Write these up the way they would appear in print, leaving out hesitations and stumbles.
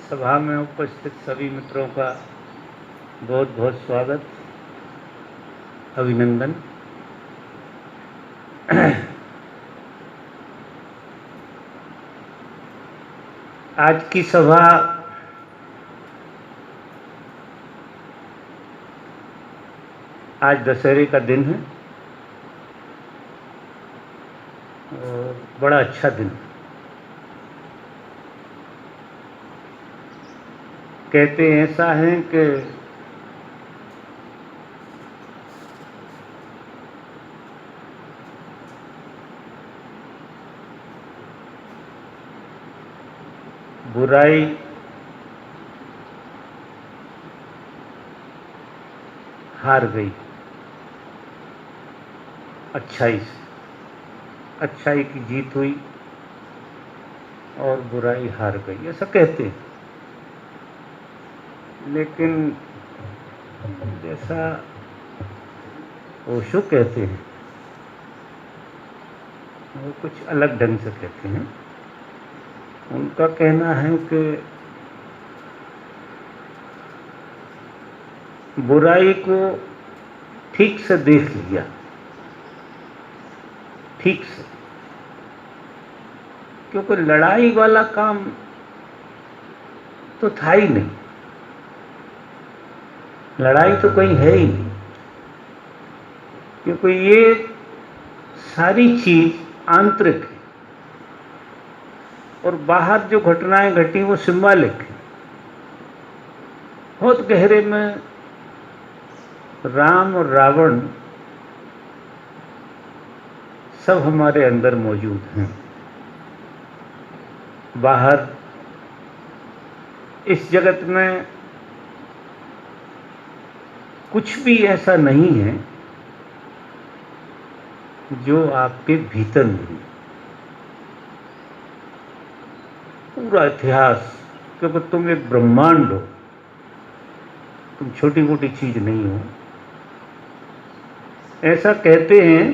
सभा में उपस्थित सभी मित्रों का बहुत बहुत स्वागत, अभिनंदन। आज की सभा आज दशहरे का दिन है और बड़ा अच्छा दिन। कहते ऐसा है कि बुराई हार गई अच्छाई से, अच्छाई की जीत हुई और बुराई हार गई, ऐसा कहते हैं। लेकिन जैसा ओशो कहते हैं वो कुछ अलग ढंग से कहते हैं। उनका कहना है कि बुराई को ठीक से देख लिया, ठीक से, क्योंकि लड़ाई वाला काम तो था ही नहीं, लड़ाई तो कहीं है ही नहीं, क्योंकि ये सारी चीज आंतरिक है और बाहर जो घटनाएं घटी वो सिंबॉलिक है। बहुत गहरे में राम और रावण सब हमारे अंदर मौजूद हैं। बाहर इस जगत में कुछ भी ऐसा नहीं है जो आपके भीतर नहीं। पूरा इतिहास, क्योंकि तुम एक ब्रह्मांड हो, तुम छोटी मोटी चीज नहीं हो। ऐसा कहते हैं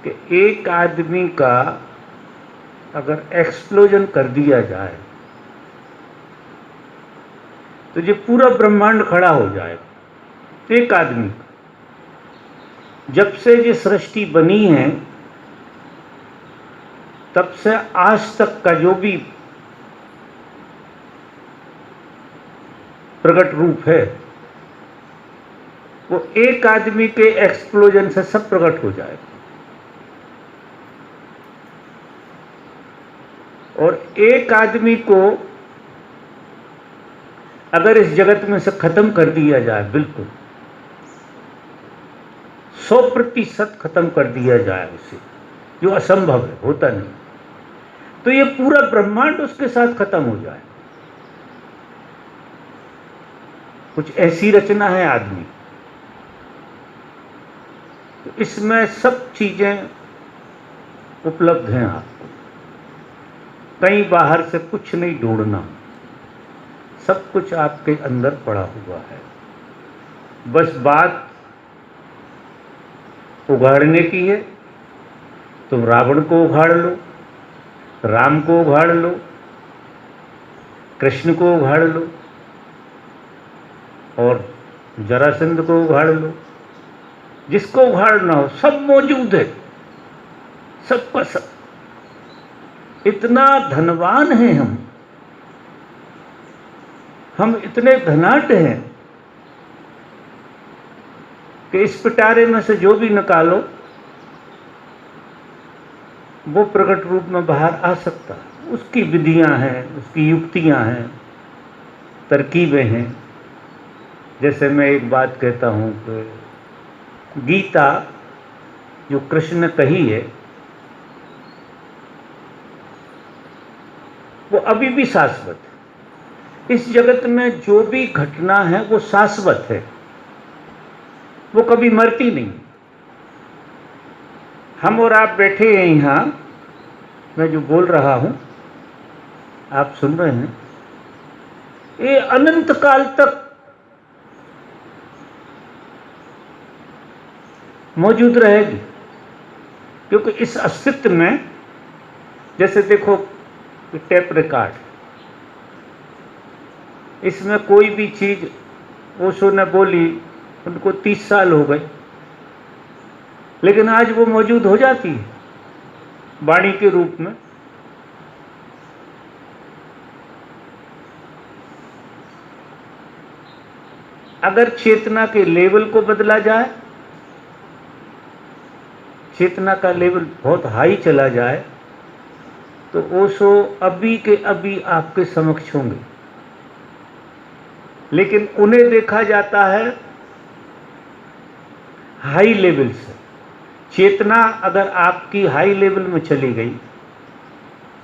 कि एक आदमी का अगर एक्सप्लोजन कर दिया जाए तो ये पूरा ब्रह्मांड खड़ा हो जाएगा। एक आदमी का, जब से ये सृष्टि बनी है तब से आज तक का जो भी प्रकट रूप है वो एक आदमी के एक्सप्लोजन से सब प्रकट हो जाएगा। और एक आदमी को अगर इस जगत में से खत्म कर दिया जाए, बिल्कुल 100% खत्म कर दिया जाए उसे, जो असंभव है, होता नहीं, तो ये पूरा ब्रह्मांड उसके साथ खत्म हो जाए। कुछ ऐसी रचना है आदमी, तो इसमें सब चीजें उपलब्ध हैं आपको, कहीं बाहर से कुछ नहीं ढूंढना, सब कुछ आपके अंदर पड़ा हुआ है। बस बात उगाड़ने की है। तुम रावण को उगाड़ लो, राम को उगाड़ लो, कृष्ण को उगाड़ लो और जरासंध को उगाड़ लो। जिसको उगाड़ना हो सब मौजूद है, सबका सब। इतना धनवान हैं हम इतने धनाढ्य हैं कि इस पिटारे में से जो भी निकालो वो प्रकट रूप में बाहर आ सकता है। उसकी विधियां हैं, उसकी युक्तियां हैं, तरकीबें हैं। जैसे मैं एक बात कहता हूं कि गीता जो कृष्ण ने कही है वो अभी भी शाश्वत है। इस जगत में जो भी घटना है वो शाश्वत है, वो कभी मरती नहीं। हम और आप बैठे हैं यहाँ, मैं जो बोल रहा हूँ आप सुन रहे हैं, ये अनंत काल तक मौजूद रहेगी, क्योंकि इस अस्तित्व में, जैसे देखो टेप रिकॉर्ड, इसमें कोई भी चीज़ ओशो ने बोली, उनको 30 साल हो गए, लेकिन आज वो मौजूद हो जाती है वाणी के रूप में। अगर चेतना के लेवल को बदला जाए, चेतना का लेवल बहुत हाई चला जाए, तो ओशो अभी के अभी आपके समक्ष होंगे, लेकिन उन्हें देखा जाता है हाई लेवल से। चेतना अगर आपकी हाई लेवल में चली गई,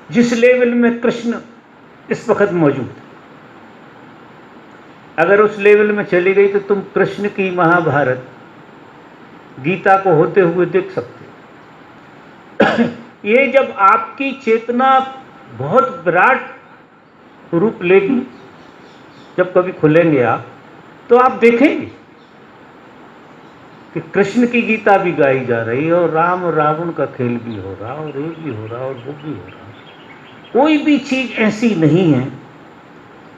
जिस लेवल में कृष्ण इस वक्त मौजूद है, अगर उस लेवल में चली गई तो तुम कृष्ण की महाभारत गीता को होते हुए देख सकते हो। ये जब आपकी चेतना बहुत विराट रूप लेगी, जब कभी खुलेंगे आप, तो आप देखेंगे कि कृष्ण की गीता भी गाई जा रही है, और राम और रावण का खेल भी हो रहा, और ये भी हो रहा, और वो भी हो रहा। कोई भी चीज ऐसी नहीं है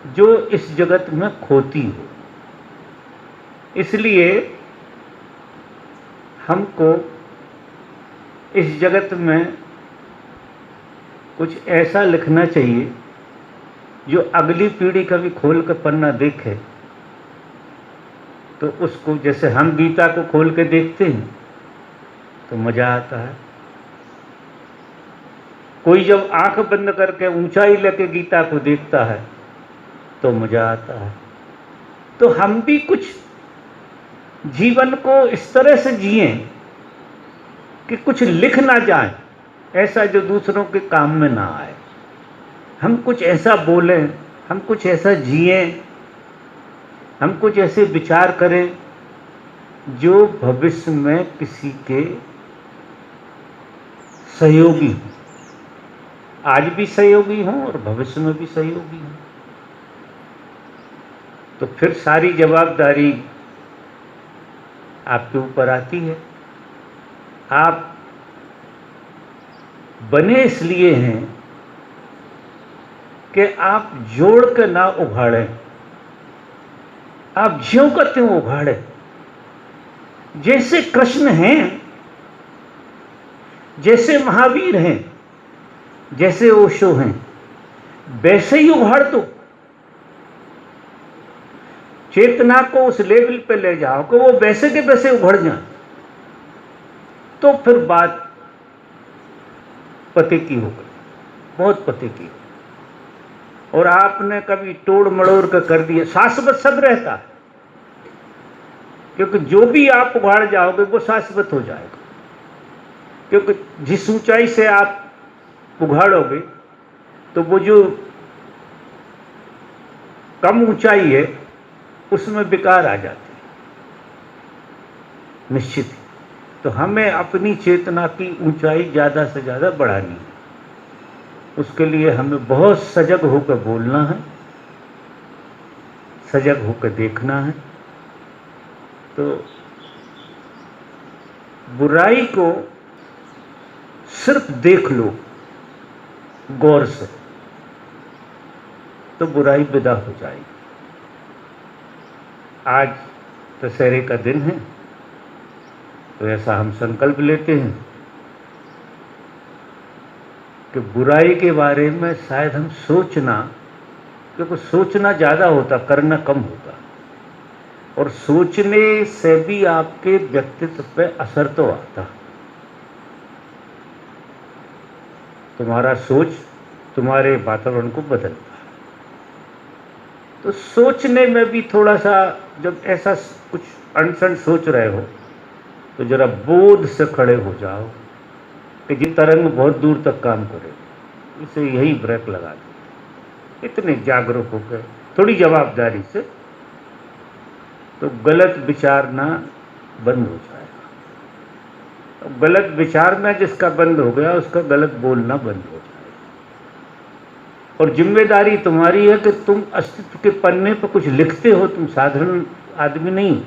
जो इस जगत में खोती हो। इसलिए हमको इस जगत में कुछ ऐसा लिखना चाहिए जो अगली पीढ़ी कभी खोल कर पन्ना देखे तो उसको, जैसे हम गीता को खोल के देखते हैं तो मजा आता है। कोई जब आंख बंद करके ऊंचाई लेके गीता को देखता है तो मजा आता है। तो हम भी कुछ जीवन को इस तरह से जिएं कि कुछ लिख ना जाए ऐसा जो दूसरों के काम में ना आए। हम कुछ ऐसा बोलें, हम कुछ ऐसा जिएं, हम कुछ ऐसे विचार करें जो भविष्य में किसी के सहयोगी हों, आज भी सहयोगी हों और भविष्य में भी सहयोगी हों। तो फिर सारी जवाबदारी आपके ऊपर आती है। आप बने इसलिए हैं कि आप जोड़ के ना उघाड़ें, आप ज्यों का त्यों उघाड़ें। जैसे कृष्ण हैं, जैसे महावीर हैं, जैसे ओशो हैं, वैसे ही उघाड़ दो। चेतना को उस लेवल पे ले जाओ कि वो वैसे के वैसे उघड़ जाए, तो फिर बात पते की हो गई, बहुत पते की। और आपने कभी तोड़ मड़ोड़ कर दिया, शाश्वत सब रहता है, क्योंकि जो भी आप उघाड़ जाओगे वो शाश्वत हो जाएगा। क्योंकि जिस ऊंचाई से आप उघाड़ोगे तो वो जो कम ऊंचाई है उसमें विकार आ जाते हैं निश्चित ही। तो हमें अपनी चेतना की ऊंचाई ज़्यादा से ज़्यादा बढ़ानी है। उसके लिए हमें बहुत सजग होकर बोलना है, सजग होकर देखना है। तो बुराई को सिर्फ देख लो गौर से, तो बुराई विदा हो जाएगी। आज दशहरे का दिन है, तो ऐसा हम संकल्प लेते हैं कि बुराई के बारे में शायद हम सोचना, क्योंकि सोचना ज़्यादा होता, करना कम होता, और सोचने से भी आपके व्यक्तित्व पे असर तो आता। तुम्हारा सोच तुम्हारे वातावरण को बदलता है। तो सोचने में भी थोड़ा सा, जब ऐसा कुछ अनसन सोच रहे हो तो जरा बोध से खड़े हो जाओ कि ये तरंग बहुत दूर तक काम करे, इसे यही ब्रेक लगा दो। इतने जागरूक होकर थोड़ी जवाबदारी से, तो गलत विचारना बंद हो जाएगा। तो गलत विचारना जिसका बंद हो गया उसका गलत बोलना बंद हो जाएगा। और जिम्मेदारी तुम्हारी है कि तुम अस्तित्व के पन्ने पर कुछ लिखते हो, तुम साधारण आदमी नहीं।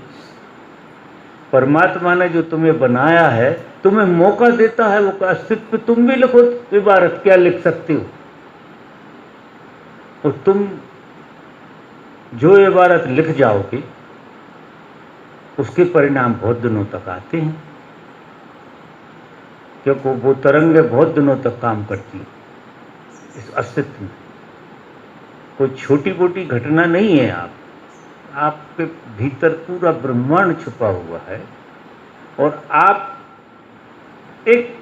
परमात्मा ने जो तुम्हें बनाया है, तुम्हें मौका देता है वो अस्तित्व पे तुम भी लिखो इबारत, क्या लिख सकते हो। और तुम जो इबारत लिख जाओगे उसके परिणाम बहुत दिनों तक आते हैं, क्योंकि वो तरंगें बहुत दिनों तक काम करती हैं इस अस्तित्व में। कोई छोटी मोटी घटना नहीं है। आपके भीतर पूरा ब्रह्मांड छुपा हुआ है और आप एक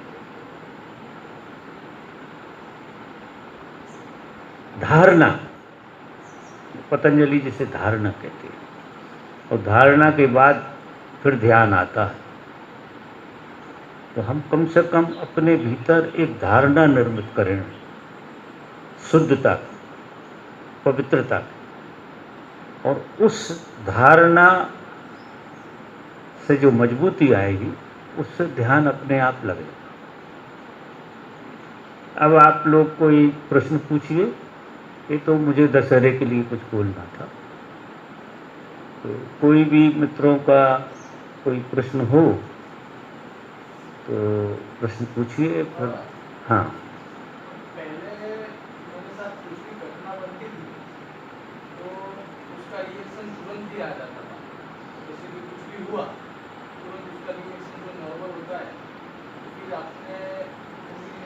धारणा, पतंजलि जिसे धारणा कहते हैं, और धारणा के बाद फिर ध्यान आता है। तो हम कम से कम अपने भीतर एक धारणा निर्मित करें, शुद्धता, पवित्रता, और उस धारणा से जो मजबूती आएगी उससे ध्यान अपने आप लगेगा। अब आप लोग कोई प्रश्न पूछिए। ये तो मुझे दशहरे के लिए कुछ बोलना था, तो कोई भी मित्रों का कोई प्रश्न हो तो प्रश्न पूछिए। फिर हाँ, पहले मेरे साथ कुछ भी घटना बनती थी तो उसका रिएक्शन तुरंत ही आ जाता था। जैसे कि कुछ भी हुआ तुरंत उसका रिएक्शन जो नॉर्मल होता है, तो फिर आपने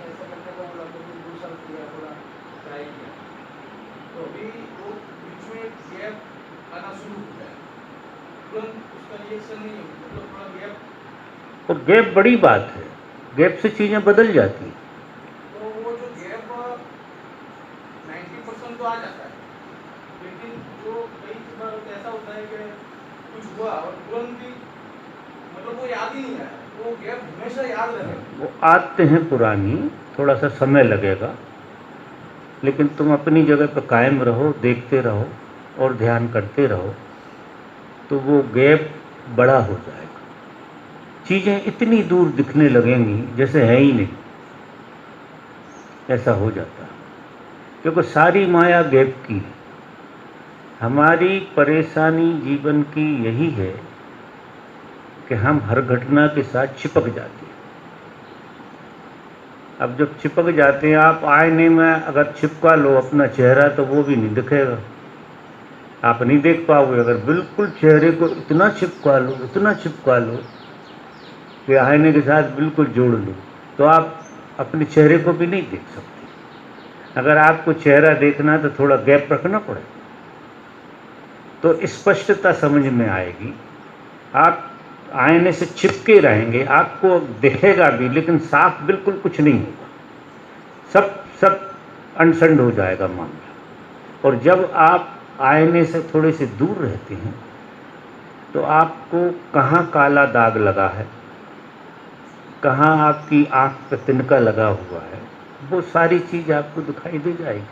ऐसा करने का बोला तो 2 साल किया, थोड़ा ट्राई किया, तो अभी वो बीच में गैप आना शुरू हो गया। तुरंत उसका रिएक्शन नहीं है, मतलब थोड़ा गैप। और गैप बड़ी बात है, गैप से चीज़ें बदल जाती हैं। तो वो जो गैप 90% तो आ जाता है, लेकिन जो कई बार ऐसा होता है कि कुछ हुआ और तुरंत ही मतलब वो याद ही नहीं आया, वो गैप हमेशा याद रहेगा। वो आते हैं पुरानी, थोड़ा सा समय लगेगा, लेकिन तुम अपनी जगह पर कायम रहो, देखते रहो और ध्यान करते रहो, तो वो गैप बड़ा हो जाएगा। चीज़ें इतनी दूर दिखने लगेंगी जैसे है ही नहीं, ऐसा हो जाता है, क्योंकि सारी माया गैप की है। हमारी परेशानी जीवन की यही है कि हम हर घटना के साथ चिपक जाते हैं। अब जब चिपक जाते हैं, आप आईने में अगर चिपका लो अपना चेहरा तो वो भी नहीं दिखेगा, आप नहीं देख पाओगे। अगर बिल्कुल चेहरे को इतना चिपका लो, इतना चिपका लो कि आईने के साथ बिल्कुल जोड़ लो, तो आप अपने चेहरे को भी नहीं देख सकते। अगर आपको चेहरा देखना तो थोड़ा गैप रखना पड़े, तो स्पष्टता समझ में आएगी। आप आईने से चिपके रहेंगे, आपको दिखेगा भी लेकिन साफ बिल्कुल कुछ नहीं होगा, सब अनसंड हो जाएगा मामला। और जब आप आईने से थोड़े से दूर रहते हैं तो आपको कहाँ काला दाग लगा है, कहाँ आपकी आँख पर तिनका लगा हुआ है, वो सारी चीज़ आपको दिखाई दे जाएगी।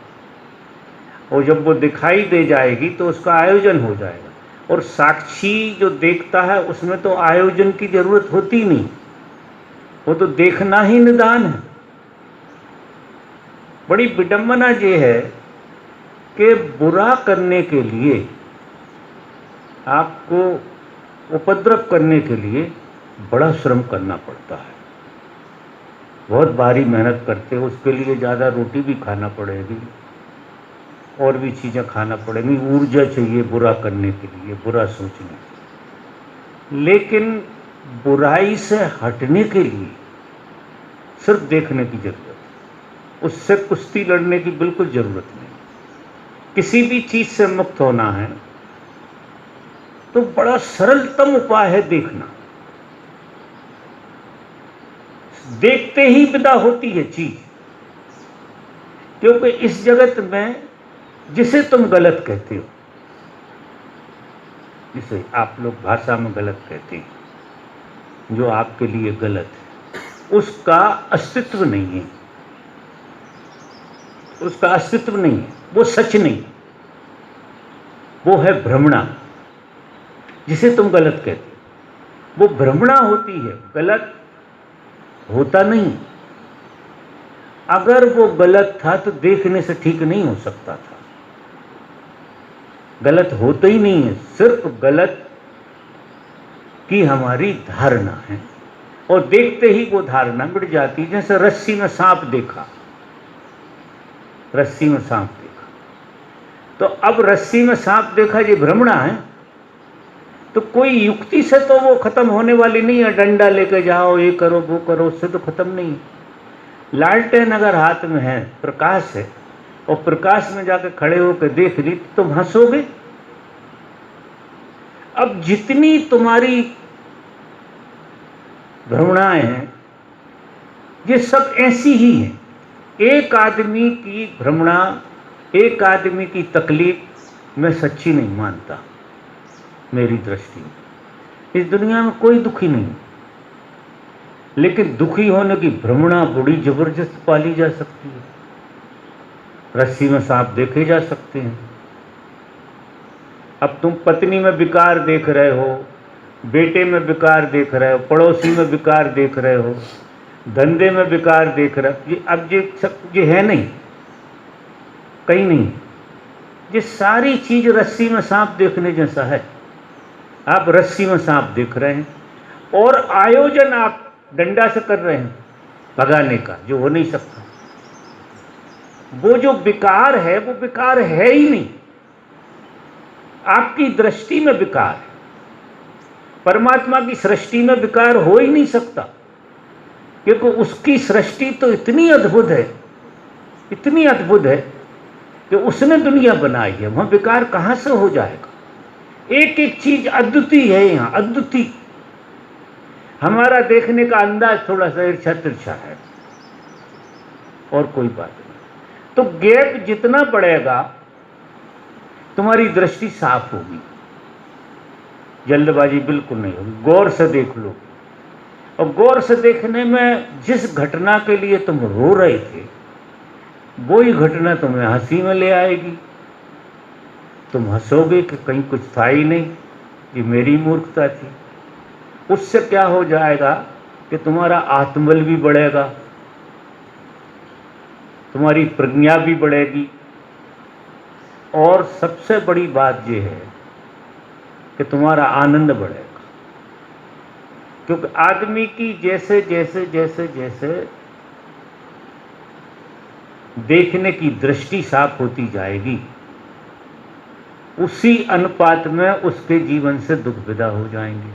और जब वो दिखाई दे जाएगी तो उसका आयोजन हो जाएगा। और साक्षी जो देखता है उसमें तो आयोजन की जरूरत होती नहीं, वो तो देखना ही निदान है। बड़ी विडंबना ये है कि बुरा करने के लिए, आपको उपद्रव करने के लिए बड़ा श्रम करना पड़ता है, बहुत भारी मेहनत करते हो। उसके लिए ज़्यादा रोटी भी खाना पड़ेगी और भी चीज़ें खाना पड़ेंगी, ऊर्जा चाहिए बुरा करने के लिए, बुरा सोचने के लिए। लेकिन बुराई से हटने के लिए सिर्फ देखने की ज़रूरत है, उससे कुश्ती लड़ने की बिल्कुल ज़रूरत नहीं। किसी भी चीज़ से मुक्त होना है तो बड़ा सरलतम उपाय है देखना। देखते ही विदा होती है चीज़, क्योंकि इस जगत में जिसे तुम गलत कहते हो, जिसे आप लोग भाषा में गलत कहते हैं, जो आपके लिए गलत है, उसका अस्तित्व नहीं है, उसका अस्तित्व नहीं है, वो सच नहीं, वो है भ्रमणा। जिसे तुम गलत कहते हो वो भ्रमणा होती है, गलत होता नहीं। अगर वो गलत था तो देखने से ठीक नहीं हो सकता था, गलत होता ही नहीं है, सिर्फ गलत की हमारी धारणा है। और देखते ही वो धारणा मिट जाती। जैसे रस्सी में सांप देखा, रस्सी में सांप देखा, तो अब रस्सी में सांप देखा, ये भ्रमणा है, तो कोई युक्ति से तो वो खत्म होने वाली नहीं है। डंडा लेके जाओ, ये करो वो करो, उससे तो खत्म नहीं। लालटेन अगर हाथ में है, प्रकाश है, और प्रकाश में जाकर खड़े होकर देख ली तो तुम हंसोगे। अब जितनी तुम्हारी भ्रमणाएं हैं, ये सब ऐसी ही हैं। एक आदमी की भ्रमणा, एक आदमी की तकलीफ मैं सच्ची नहीं मानता। मेरी दृष्टि में इस दुनिया में कोई दुखी नहीं, लेकिन दुखी होने की भ्रमणा बड़ी जबरदस्त पाली जा सकती है। रस्सी में सांप देखे जा सकते हैं। अब तुम पत्नी में विकार देख रहे हो, बेटे में विकार देख रहे हो, पड़ोसी में विकार देख रहे हो, धंधे में विकार देख रहे हो, ये अब ये सब ये है नहीं, कहीं नहीं। ये सारी चीज रस्सी में सांप देखने जैसा है। आप रस्सी में सांप देख रहे हैं और आयोजन आप डंडा से कर रहे हैं भगाने का, जो हो नहीं सकता। वो जो विकार है वो विकार है ही नहीं, आपकी दृष्टि में विकार है। परमात्मा की सृष्टि में विकार हो ही नहीं सकता, क्योंकि उसकी सृष्टि तो इतनी अद्भुत है, इतनी अद्भुत है कि उसने दुनिया बनाई है, वहां विकार कहां से हो जाएगा। एक एक चीज अद्वितीय है, यहां अद्वितीय। हमारा देखने का अंदाज थोड़ा सा ईर्ष्या तिरछा है, और कोई बात नहीं। तो गैप जितना बढ़ेगा तुम्हारी दृष्टि साफ होगी, जल्दबाजी बिल्कुल नहीं होगी, गौर से देख लो। और गौर से देखने में जिस घटना के लिए तुम रो रहे थे, वही घटना तुम्हें हंसी में ले आएगी। तुम हंसोगे कि कहीं कुछ था ही नहीं, ये मेरी मूर्खता थी। उससे क्या हो जाएगा कि तुम्हारा आत्मबल भी बढ़ेगा, तुम्हारी प्रज्ञा भी बढ़ेगी, और सबसे बड़ी बात यह है कि तुम्हारा आनंद बढ़ेगा। क्योंकि आदमी की जैसे जैसे जैसे जैसे देखने की दृष्टि साफ होती जाएगी, उसी अनुपात में उसके जीवन से दुख विदा हो जाएंगे।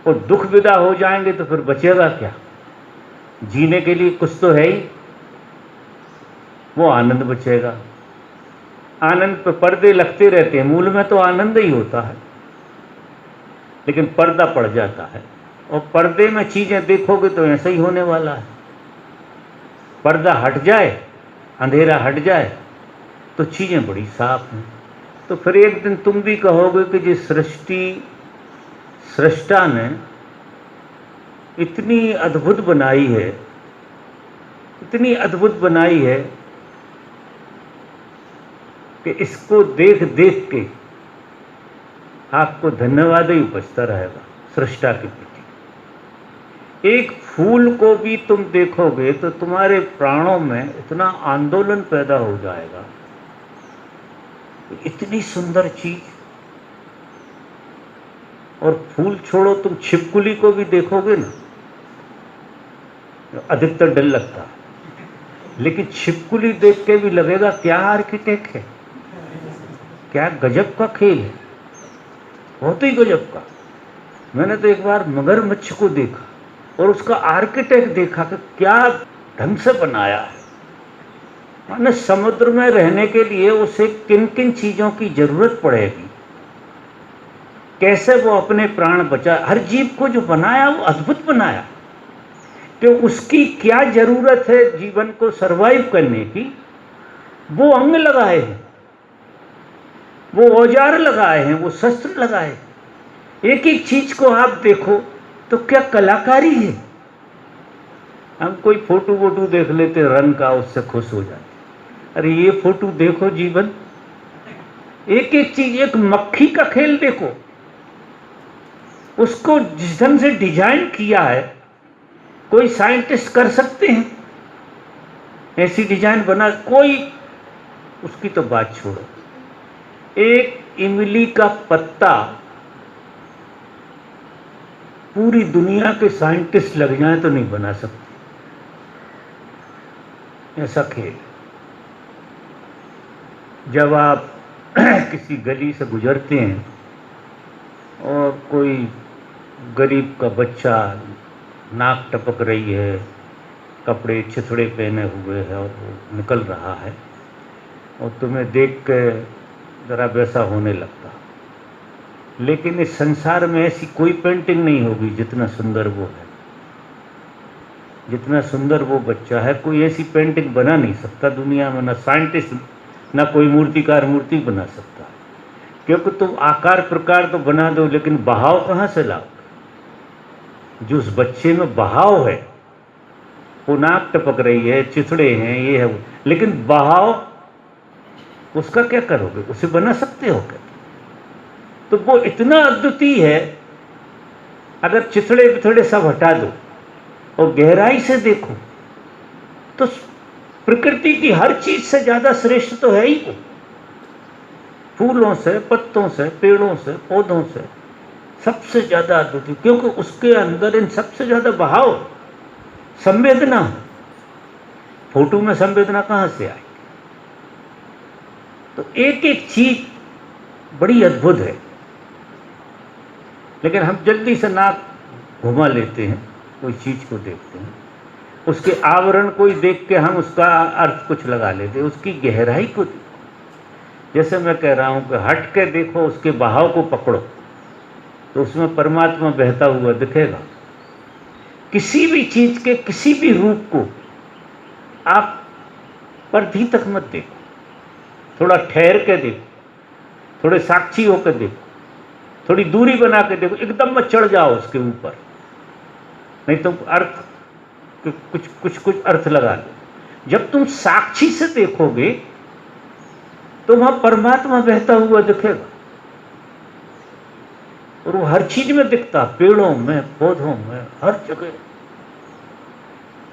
और दुख विदा हो जाएंगे तो फिर बचेगा क्या? जीने के लिए कुछ तो है ही, वो आनंद बचेगा। आनंद पे पर्दे लगते रहते हैं, मूल में तो आनंद ही होता है, लेकिन पर्दा पड़ जाता है। और पर्दे में चीजें देखोगे तो ऐसा ही होने वाला है। पर्दा हट जाए, अंधेरा हट जाए, तो चीजें बड़ी साफ हैं। तो फिर एक दिन तुम भी कहोगे कि जिस सृष्टा ने इतनी अद्भुत बनाई है, इतनी अद्भुत बनाई है कि इसको देख देख के आपको धन्यवाद ही उपजता रहेगा सृष्टा के प्रति। एक फूल को भी तुम देखोगे तो तुम्हारे प्राणों में इतना आंदोलन पैदा हो जाएगा, इतनी सुंदर चीज। और फूल छोड़ो, तुम छिपकली को भी देखोगे ना, अधिकतर डर लगता है, लेकिन छिपकली देख के भी लगेगा क्या आर्किटेक्ट है, क्या गजब का खेल है, बहुत ही गजब का। मैंने तो एक बार मगरमच्छ को देखा और उसका आर्किटेक्ट देखा कि क्या ढंग से बनाया है। माने समुद्र में रहने के लिए उसे किन किन चीजों की जरूरत पड़ेगी, कैसे वो अपने प्राण बचा। हर जीव को जो बनाया वो अद्भुत बनाया, कि उसकी क्या जरूरत है जीवन को सरवाइव करने की, वो अंग लगाए हैं, वो औजार लगाए हैं, वो शस्त्र लगाए। एक एक चीज को आप देखो तो क्या कलाकारी है। हम कोई फोटो वोटो देख लेते रंग का, उससे खुश हो जाते। अरे ये फोटो देखो जीवन, एक एक चीज, एक मक्खी का खेल देखो, उसको जिस ढंग से डिजाइन किया है कोई साइंटिस्ट कर सकते हैं ऐसी डिजाइन बना, कोई उसकी तो बात छोड़ो। एक इमली का पत्ता पूरी दुनिया के साइंटिस्ट लग जाए तो नहीं बना सकते, ऐसा खेल। जब आप किसी गली से गुजरते हैं और कोई गरीब का बच्चा नाक टपक रही है, कपड़े छिछड़े पहने हुए है और वो निकल रहा है, और तुम्हें देख के ज़रा वैसा होने लगता। लेकिन इस संसार में ऐसी कोई पेंटिंग नहीं होगी जितना सुंदर वो है, जितना सुंदर वो बच्चा है। कोई ऐसी पेंटिंग बना नहीं सकता दुनिया में, ना साइंटिस्ट, ना कोई मूर्तिकार मूर्ति बना सकता। क्योंकि तुम आकार प्रकार तो बना दो, लेकिन बहाव कहाँ से लाओ? जो उस बच्चे में बहाव है, वो नाक टपक रही है, चिथड़े हैं, ये है वो, लेकिन बहाव उसका क्या करोगे? उसे बना सकते हो क्या? तो वो इतना अद्वितीय है। अगर चिथड़े पिथड़े सब हटा दो और गहराई से देखो तो प्रकृति की हर चीज से ज्यादा श्रेष्ठ तो है ही वो। फूलों से, पत्तों से, पेड़ों से, पौधों से सबसे ज्यादा अद्वितीय, क्योंकि उसके अंदर इन सबसे ज्यादा बहाव, संवेदना। फोटो में संवेदना कहां से आई? तो एक एक चीज बड़ी अद्भुत है, लेकिन हम जल्दी से नाक घुमा लेते हैं कोई चीज को देखते हैं, उसके आवरण कोई देख के हम उसका अर्थ कुछ लगा लेते हैं, उसकी गहराई को देखो। जैसे मैं कह रहा हूं कि हट के देखो, उसके बहाव को पकड़ो तो उसमें परमात्मा बहता हुआ दिखेगा। किसी भी चीज के किसी भी रूप को आप परधी तक मत देखो, थोड़ा ठहर के देखो, थोड़े साक्षी होकर देखो, थोड़ी दूरी बना के देखो, एकदम मत चढ़ जाओ उसके ऊपर, नहीं तो अर्थ कुछ अर्थ लगा लो। जब तुम साक्षी से देखोगे तो वहां परमात्मा बहता हुआ दिखेगा, और वो हर चीज में दिखता, पेड़ों में, पौधों में, हर जगह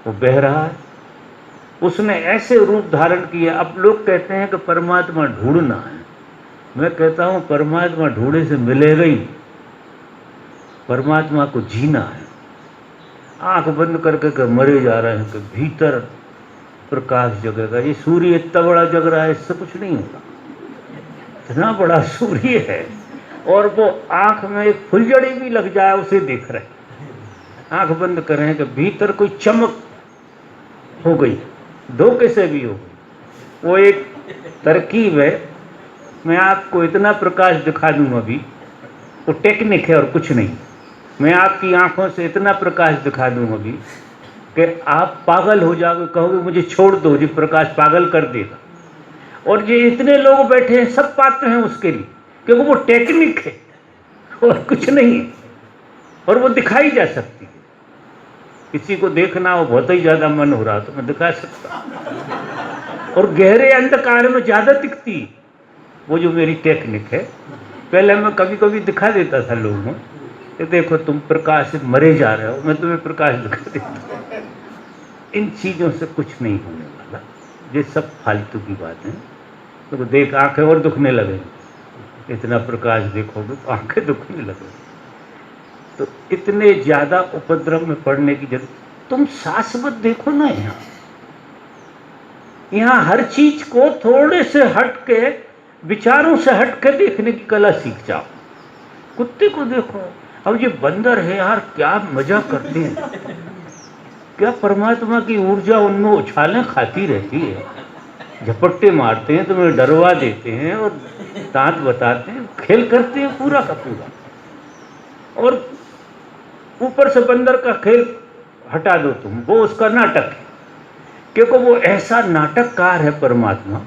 वो बह रहा है। उसने ऐसे रूप धारण किया। अब लोग कहते हैं कि परमात्मा ढूंढना है, मैं कहता हूं परमात्मा ढूंढे से मिलेगा ही, परमात्मा को जीना है। आंख बंद करके के मरे जा रहे हैं कि भीतर प्रकाश जगेगा। ये सूर्य इतना बड़ा जग रहा है, इससे कुछ नहीं होगा, इतना बड़ा सूर्य है, और वो आंख में एक फुलझड़ी भी लग जाए उसे देख रहे हैं। आंख बंद करें कि भीतर कोई चमक हो गई, धोखे से भी हो गई। वो एक तरकीब है, मैं आपको इतना प्रकाश दिखा दूं अभी, वो टेक्निक है और कुछ नहीं। मैं आपकी आंखों से इतना प्रकाश दिखा दूं अभी कि आप पागल हो जाओगे, कहोगे मुझे छोड़ दो, जो प्रकाश पागल कर देगा। और ये इतने लोग बैठे हैं, सब पात्र हैं उसके लिए, क्योंकि वो टेक्निक है और कुछ नहीं है, और वो दिखाई जा सकती है। किसी को देखना हो, बहुत ही ज्यादा मन हो रहा तो मैं दिखा सकता, और गहरे अंधकार में ज्यादा दिखती, वो जो मेरी टेक्निक है। पहले मैं कभी कभी दिखा देता था लोगों कि देखो तुम प्रकाश से मरे जा रहे हो, मैं तुम्हें प्रकाश दिखा देता हूं। इन चीजों से कुछ नहीं होने वाला, ये सब फालतू की बात है। तो देख आंखें और दुखने लगे, इतना प्रकाश देखोगे तो आंखें दुखने लगे। तो इतने ज्यादा उपद्रव में पड़ने की जरूरत, तुम शाश्वत देखो ना। यहाँ हर चीज को थोड़े से हट के, विचारों से हट के देखने की कला सीख जाओ। कुत्ते को देखो, अब ये बंदर है यार, क्या मजा करते हैं, क्या परमात्मा की ऊर्जा उनमें उछालें खाती रहती है, झपट्टे मारते हैं, तुम्हें डरवा देते हैं और दांत बताते हैं, खेल करते हैं पूरा का पूरा। और ऊपर से बंदर का खेल हटा दो तुम, वो उसका नाटक है, क्योंकि वो ऐसा नाटककार है परमात्मा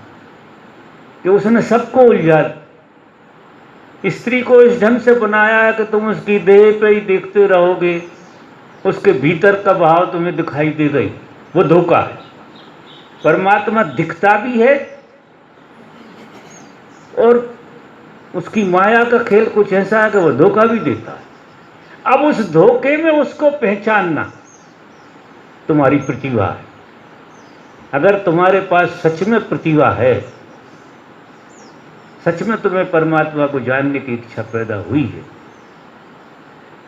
कि उसने सबको उलझा। स्त्री को इस ढंग से बनाया है कि तुम उसकी देह पे ही देखते रहोगे, उसके भीतर का भाव तुम्हें दिखाई दे गई, वो धोखा है। परमात्मा दिखता भी है और उसकी माया का खेल कुछ ऐसा है कि वो धोखा भी देता है। अब उस धोखे में उसको पहचानना तुम्हारी प्रतिभा है। अगर तुम्हारे पास सच में प्रतिभा है, सच में तुम्हें परमात्मा को जानने की इच्छा पैदा हुई है,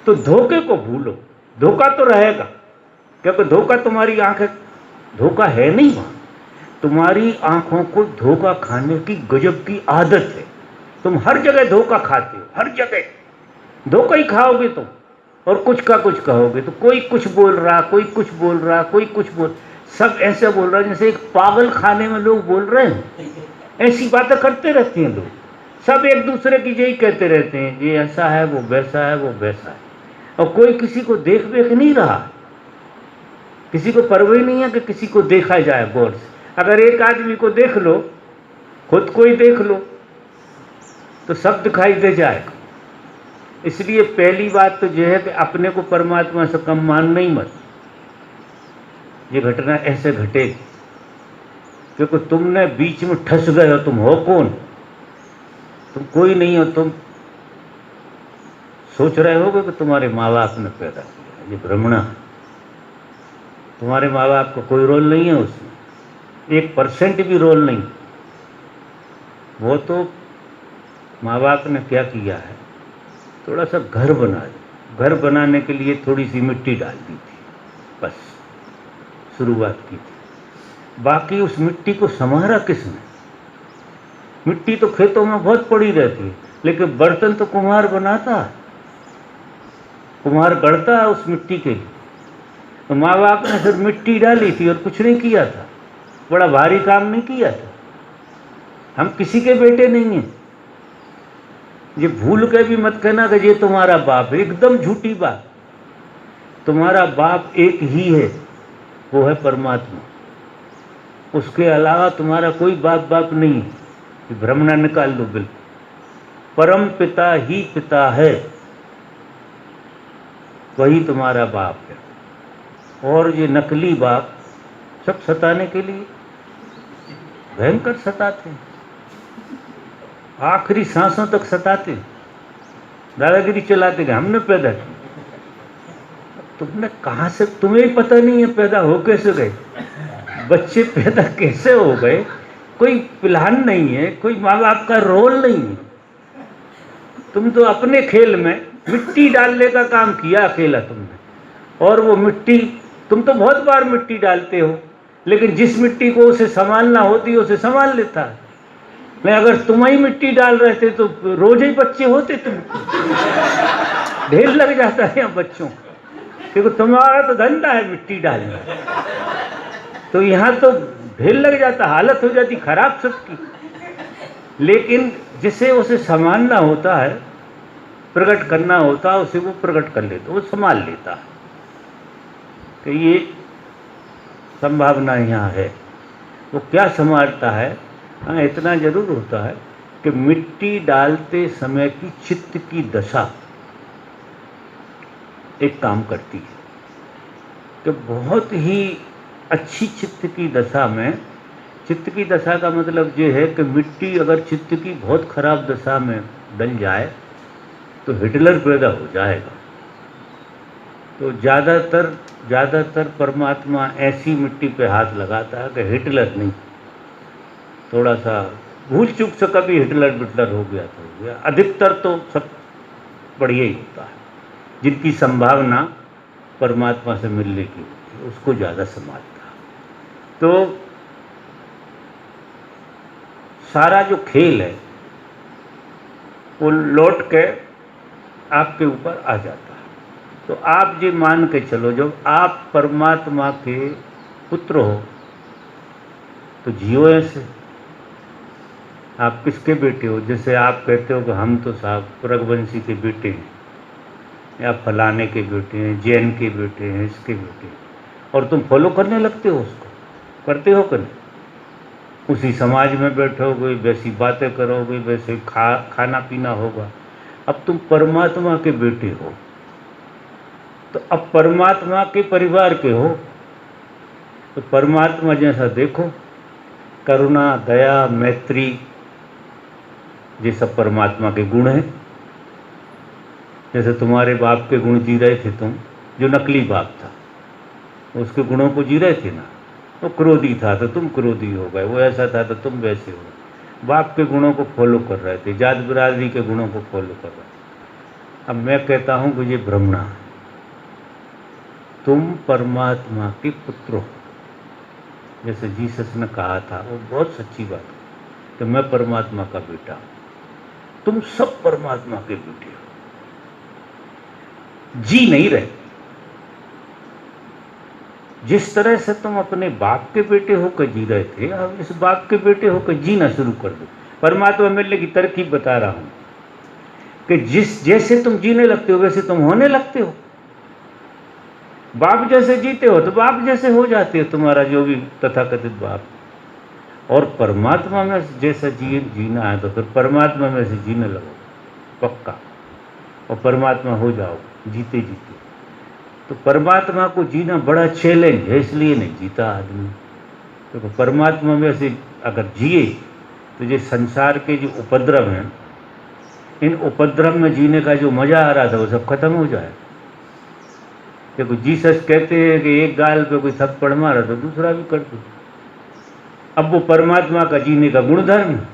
तो धोखे को भूलो। धोखा तो रहेगा, क्योंकि धोखा तुम्हारी आंखें, धोखा है नहीं वहां, तुम्हारी आंखों को धोखा खाने की गजब की आदत है। तुम हर जगह धोखा खाते हो, हर जगह धोखा ही खाओगे तुम, और कुछ का कुछ कहोगे तो कोई कुछ बोल रहा, कोई कुछ बोल रहा, कोई कुछ बोल, सब ऐसे बोल रहा है जैसे एक पागल खाने में लोग बोल रहे हैं। ऐसी बातें करते रहते हैं लोग, सब एक दूसरे की यही कहते रहते हैं, ये ऐसा है, वो वैसा है, वो वैसा है, और कोई किसी को देख वेख नहीं रहा। किसी को परवाह नहीं है कि किसी को देखा जाए गौर से। अगर एक आदमी को देख लो, खुद को ही देख लो, तो सब दिखाई दे जाएगा। इसलिए पहली बात तो यह है कि अपने को परमात्मा से कम मानना ही मत। ये घटना ऐसे घटेगी क्योंकि तुमने बीच में ठस गए हो। तुम हो कौन? तुम कोई नहीं हो। तुम सोच रहे होगे कि तुम्हारे माँ बाप ने पैदा किया, ये भ्रमणा है। तुम्हारे माँ बाप का कोई रोल नहीं है उसमें, 1% भी रोल नहीं। वो तो माँ बाप ने क्या किया है, थोड़ा सा घर बना दिया। घर बनाने के लिए थोड़ी सी मिट्टी डाल दी थी, बस शुरुआत की थी। बाकी उस मिट्टी को संवारा किसने? मिट्टी तो खेतों में बहुत पड़ी रहती है, लेकिन बर्तन तो कुम्हार बनाता है, कुम्हार गढ़ता है उस मिट्टी के लिए। तो माँ बाप ने सिर्फ मिट्टी डाली थी और कुछ नहीं किया था, बड़ा भारी काम नहीं किया था। हम किसी के बेटे नहीं हैं। ये भूल के भी मत कहना कि ये तुम्हारा बाप है, एकदम झूठी बात। तुम्हारा बाप एक ही है, वो है परमात्मा। उसके अलावा तुम्हारा कोई बाप नहीं है। ये भ्रमणा निकाल लो बिल्कुल। परम पिता ही पिता है, वही तुम्हारा बाप है। और ये नकली बाप सब सताने के लिए भयंकर सताते हैं, आखिरी सांसों तक सताते हैं, दादागिरी चलाते हैं, हमने पैदा किया। तुमने कहाँ से, तुम्हें ही पता नहीं है पैदा हो कैसे गए, बच्चे पैदा कैसे हो गए, कोई प्लान नहीं है, कोई माँ बाप का रोल नहीं है। तुम तो अपने खेल में मिट्टी डालने का काम किया अकेला तुमने। और वो मिट्टी, तुम तो बहुत बार मिट्टी डालते हो, लेकिन जिस मिट्टी को उसे संभालना होती है उसे संभाल लेता है। मैं अगर तुम ही मिट्टी डाल रहे थे तो रोज ही बच्चे होते, तुम ढेर लग जाता है यहाँ बच्चों, क्योंकि तुम्हारा तो धंधा है मिट्टी डालना। तो यहाँ तो ढेर लग जाता, हालत हो जाती खराब सबकी। लेकिन जिसे उसे संभालना होता है, प्रकट करना होता है, उसे वो प्रकट कर लेता, वो संभाल लेता है। तो ये संभावना यहाँ है। वो क्या संभालता है? हाँ, इतना जरूर होता है कि मिट्टी डालते समय की चित्त की दशा एक काम करती है कि बहुत ही अच्छी चित्त की दशा में, चित्त की दशा का मतलब ये है कि मिट्टी अगर चित्त की बहुत खराब दशा में डल जाए तो हिटलर पैदा हो जाएगा। तो ज़्यादातर परमात्मा ऐसी मिट्टी पे हाथ लगाता है कि हिटलर नहीं, थोड़ा सा भूल चूक से कभी हिटलर हो गया तो हो गया। अधिकतर तो सब बढ़िया ही होता है। जिनकी संभावना परमात्मा से मिलने की होती है उसको ज़्यादा संभालता है। तो सारा जो खेल है वो लौट के आपके ऊपर आ जाता है। तो आप ये मान के चलो, जब आप परमात्मा के पुत्र हो तो जियो ऐसे। आप किसके बेटे हो? जैसे आप कहते हो कि हम तो साहब रघुवंशी के बेटे हैं, या फलाने के बेटे हैं, जैन के बेटे हैं, इसके बेटे हैं, और तुम फॉलो करने लगते हो उसको। करते हो कि नहीं? उसी समाज में बैठोगे, वैसी बातें करोगे, वैसे खाना पीना होगा। अब तुम परमात्मा के बेटे हो, तो अब परमात्मा के परिवार के हो, तो परमात्मा जैसा देखो, करुणा, दया, मैत्री, ये सब परमात्मा के गुण हैं। जैसे तुम्हारे बाप के गुण जी रहे थे तुम, जो नकली बाप था उसके गुणों को जी रहे थे ना। वो क्रोधी था तो तुम क्रोधी हो गए, वो ऐसा था तो तुम वैसे हो गए। बाप के गुणों को फॉलो कर रहे थे, जात बिरादरी के गुणों को फॉलो कर रहे थे। अब मैं कहता हूँ कि ये भ्रमणा है। तुम परमात्मा के पुत्र हो, जैसे जीसस ने कहा था, वो बहुत सच्ची बात है कि मैं परमात्मा का बेटा हूं, तुम सब परमात्मा के बेटे हो। जी नहीं रहे। जिस तरह से तुम अपने बाप के बेटे होकर जी रहे थे, अब इस बाप के बेटे होकर जीना शुरू कर दो। परमात्मा मिलने की तरकीब बता रहा हूं कि जैसे तुम जीने लगते हो वैसे तुम होने लगते हो। बाप जैसे जीते हो तो बाप जैसे हो जाते हो, तुम्हारा जो भी तथाकथित बाप। और परमात्मा में जैसा जीना है तो फिर परमात्मा में से जीने लगो पक्का, और परमात्मा हो जाओ जीते जीते। तो परमात्मा को जीना बड़ा चैलेंज है, इसलिए नहीं जीता आदमी। तो परमात्मा में से अगर जिए तो ये संसार के जो उपद्रव हैं, इन उपद्रव में जीने का जो मजा आ रहा था वो सब खत्म हो जाए। देखो जीसस कहते हैं कि एक गाल पे कोई थप्पड़ मारा तो दूसरा भी कर दो। अब वो परमात्मा का जीने का गुणधर्म है,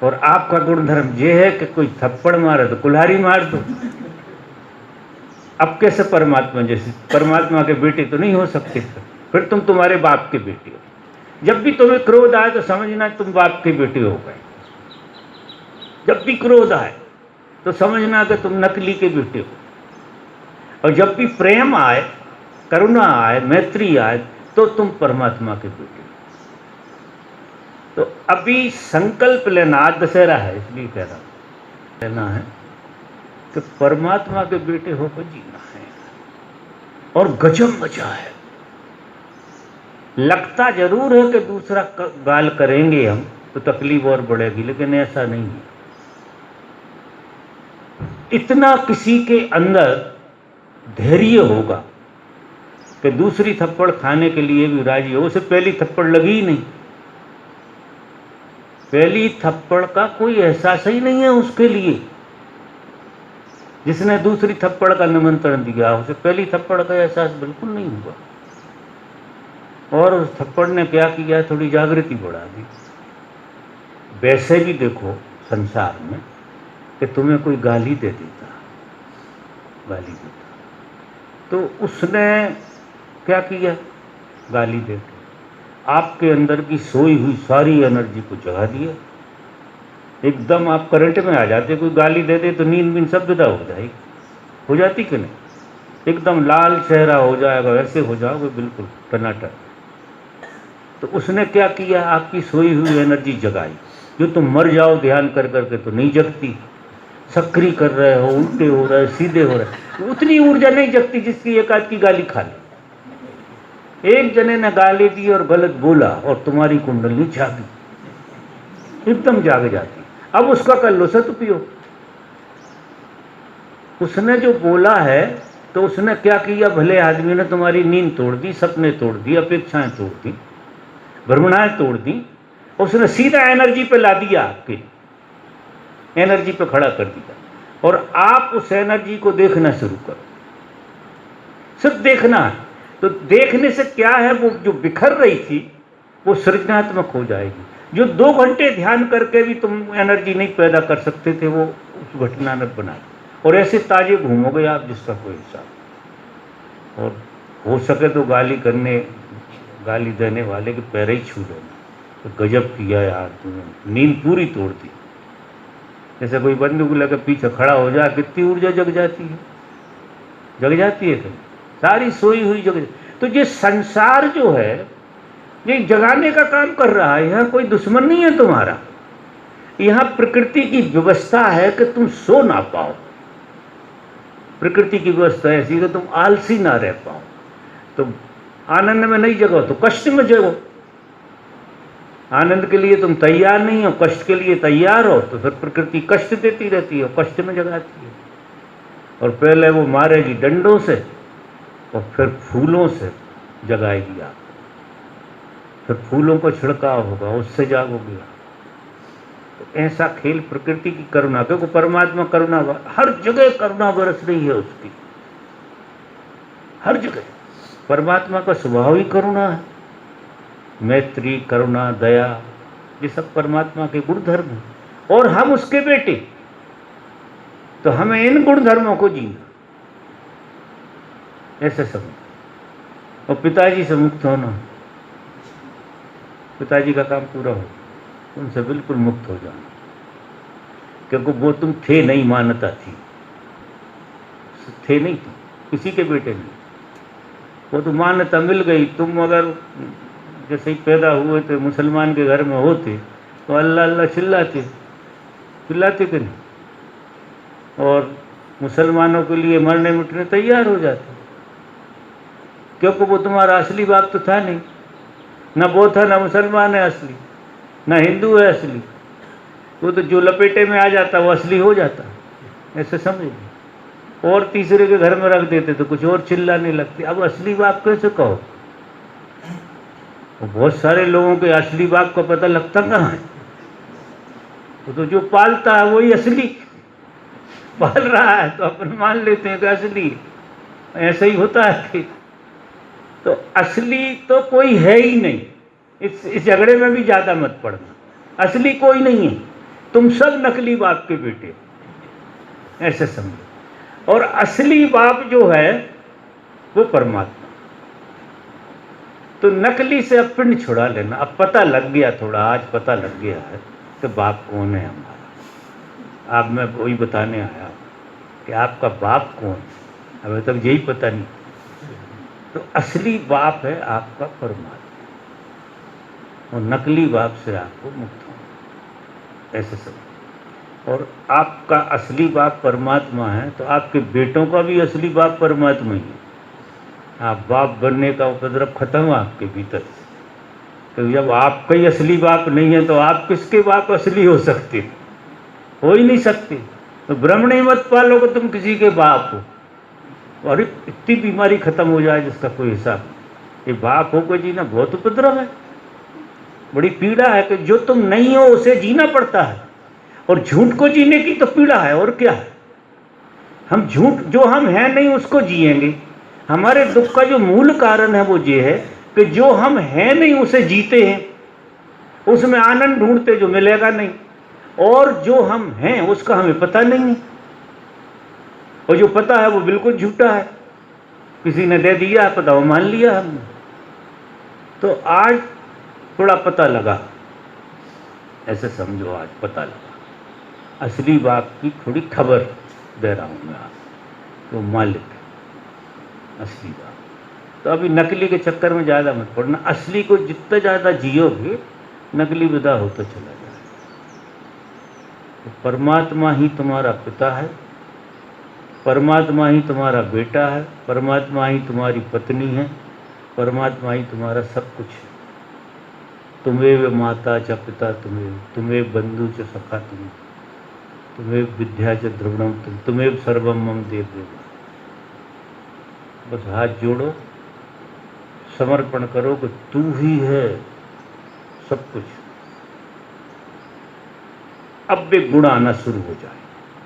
और आपका गुणधर्म ये है कि कोई थप्पड़ मारा तो कुल्हाड़ी मार दो। अब कैसे परमात्मा जैसे, परमात्मा के बेटे तो नहीं हो सकते, फिर तुम तुम्हारे बाप के बेटे हो। जब भी तुम्हें क्रोध आए तो समझना तुम बाप के बेटे हो गए। जब भी क्रोध आए तो समझना कि तुम नकली के बेटे हो। और जब भी प्रेम आए, करुणा आए, मैत्री आए तो तुम परमात्मा के बेटे हो। तो अभी संकल्प लेना, आज दशहरा है इसलिए कह रहा हूं, लेना है कि परमात्मा के बेटे होकर जीना है। और गजब मजा है। लगता जरूर है कि दूसरा गाल करेंगे हम तो तकलीफ और बढ़ेगी, लेकिन ऐसा नहीं है। इतना किसी के अंदर धैर्य होगा कि दूसरी थप्पड़ खाने के लिए भी राजी हो। उसे पहली थप्पड़ लगी ही नहीं, पहली थप्पड़ का कोई एहसास ही नहीं है उसके लिए। जिसने दूसरी थप्पड़ का निमंत्रण दिया उसे पहली थप्पड़ का एहसास बिल्कुल नहीं हुआ। और उस थप्पड़ ने क्या किया, थोड़ी जागृति बढ़ा दी। वैसे भी देखो संसार में कि तुम्हें कोई गाली दे देता, गाली देता, तो उसने क्या किया, गाली देकर आपके अंदर की सोई हुई सारी एनर्जी को जगा दिया। एकदम आप करंट में आ जाते। कोई गाली दे दे तो नींद बीन सब विदा हो जाएगी, हो जाती कि नहीं? एकदम लाल चेहरा हो जाएगा, वैसे हो जाओगे बिल्कुल टनाटन। तो उसने क्या किया, आपकी सोई हुई एनर्जी जगाई। जो तुम मर जाओ ध्यान कर करके तो नहीं जगती, सक्रिय कर रहे हो, उल्टे हो रहे, सीधे हो रहे, तो उतनी ऊर्जा नहीं जगती जिसकी एक आध की गाली खा ले। एक जने ने गाली दी और गलत बोला और तुम्हारी कुंडली जागी, एकदम जाग जाती। अब उसका कर लो सदुपयोग। उसने जो बोला है तो उसने क्या किया, भले आदमी ने तुम्हारी नींद तोड़ दी, सपने तोड़ दी, अपेक्षाएं तोड़ दी, भ्रमणाएं तोड़ दी। उसने सीधा एनर्जी पे ला दिया, आपकी एनर्जी पे खड़ा कर दिया। और आप उस एनर्जी को देखना शुरू करो, सिर्फ देखना है। तो देखने से क्या है, वो जो बिखर रही थी वो सृजनात्मक हो जाएगी। जो 2 घंटे ध्यान करके भी तुम एनर्जी नहीं पैदा कर सकते थे, वो उस घटना ने बनाई। और ऐसे ताजे घूमोगे आप जिसका कोई हिसाब। और हो सके तो गाली देने वाले के पैर ही छू लेना, तो गजब किया यार तुमने, नींद पूरी तोड़ दी। जैसे कोई बंदूक लेकर पीछे खड़ा हो जाए, कितनी ऊर्जा जग जाती है, जग जाती है तो सारी सोई हुई जग। तो ये संसार जो है ये जगाने का काम कर रहा है। यहाँ कोई दुश्मन नहीं है तुम्हारा, यहाँ प्रकृति की व्यवस्था है कि तुम सो ना पाओ। प्रकृति की व्यवस्था ऐसी कि तुम आलसी ना रह पाओ। तो आनंद में नहीं जगो तो कष्ट में जगो। आनंद के लिए तुम तैयार नहीं हो, कष्ट के लिए तैयार हो, तो फिर प्रकृति कष्ट देती रहती है, कष्ट में जगाती है। और पहले वो मारेगी डंडों से और फिर फूलों से जगाएगी आप। फिर फूलों को छिड़काव होगा, उससे जागोगे आप। तो ऐसा खेल प्रकृति की करुणा, क्योंकि परमात्मा करुणा, हर जगह करुणा बरस रही है उसकी, हर जगह। परमात्मा का स्वभाव ही करुणा है, मैत्री, करुणा, दया, ये सब परमात्मा के गुण धर्म हैं। और हम उसके बेटे, तो हमें इन गुण धर्मों को जीना, ऐसे समझ। और पिताजी से मुक्त होना, पिताजी का काम पूरा हो, उनसे बिल्कुल मुक्त हो जाना, क्योंकि वो तुम थे नहीं, मान्यता थी, थे नहीं तुम, किसी के बेटे नहीं, वो तो मान्यता मिल गई। तुम अगर जैसे ही पैदा हुए थे मुसलमान के घर में होते तो अल्लाह अल्लाह चिल्लाते, चिल्लाते कि नहीं, और मुसलमानों के लिए मरने मिटने तैयार हो जाते, क्योंकि वो तुम्हारा असली बाप तो था नहीं, ना वो था, ना मुसलमान है असली, ना हिंदू है असली, वो तो जो लपेटे में आ जाता वो असली हो जाता, ऐसे समझिए। और तीसरे के घर में रख देते तो कुछ और चिल्लाने लगते। अब असली बाप कैसे कहो, बहुत सारे लोगों के असली बाप का पता लगता कहाँ है, वो तो जो पालता है वही असली, पाल रहा है तो अपन मान लेते हैं कि असली, ऐसा ही होता है। तो असली तो कोई है ही नहीं, इस झगड़े में भी ज़्यादा मत पड़ना, असली कोई नहीं है, तुम सब नकली बाप के बेटे, ऐसे समझो। और असली बाप जो है वो परमात्मा। तो नकली से अब पिंड छुड़ा लेना। अब पता लग गया, थोड़ा आज पता लग गया है कि बाप कौन है हमारा। अब मैं वही बताने आया कि आपका बाप कौन है, अभी तक यही पता नहीं। तो असली बाप है आपका परमात्मा, और नकली बाप से आपको मुक्त होना, ऐसे समझो। और आपका असली बाप परमात्मा है तो आपके बेटों का भी असली बाप परमात्मा ही है। आप बाप बनने का उपद्रव खत्म है आपके भीतर से। तो जब आपका ही असली बाप नहीं है तो आप किसके बाप असली हो सकते? हो ही नहीं सकते। तो भ्रम नहीं मत पालो कि तुम किसी के बाप हो, और इतनी बीमारी खत्म हो जाए जिसका कोई हिसाब। ये बाप हो कोई जीना बहुत उपद्रव है, बड़ी पीड़ा है कि जो तुम नहीं हो उसे जीना पड़ता है, और झूठ को जीने की तो पीड़ा है, और क्या है। हम झूठ, जो हम हैं नहीं उसको जिएंगे। हमारे दुख का जो मूल कारण है वो ये है कि जो हम हैं नहीं उसे जीते हैं, उसमें आनंद ढूंढते जो मिलेगा नहीं, और जो हम हैं उसका हमें पता नहीं है, और जो पता है वो बिल्कुल झूठा है। किसी ने दे दिया पता, वो मान लिया हमने। तो आज थोड़ा पता लगा, ऐसे समझो आज पता लगा। असली बाप की थोड़ी खबर दे रहा हूं मैं आपको, वो मालिक है असली बाप। तो अभी नकली के चक्कर में ज़्यादा मत पड़ना। असली को जितना ज़्यादा जियोगे नकली विदा होता चला जाए। तो परमात्मा ही तुम्हारा पिता है, परमात्मा ही तुम्हारा बेटा है, परमात्मा ही तुम्हारी पत्नी है, परमात्मा ही तुम्हारा सब कुछ है। तुम्हें माता च पिता तुम्हें, तुम्हें बंधु च सखा तुम्हें, तुम्हें विद्या च ध्रुवणम तुम्हें सर्वम मम देव देव। बस हाथ जोड़ो, समर्पण करो कि तू ही है सब कुछ। अब वे गुण आना शुरू हो जाए,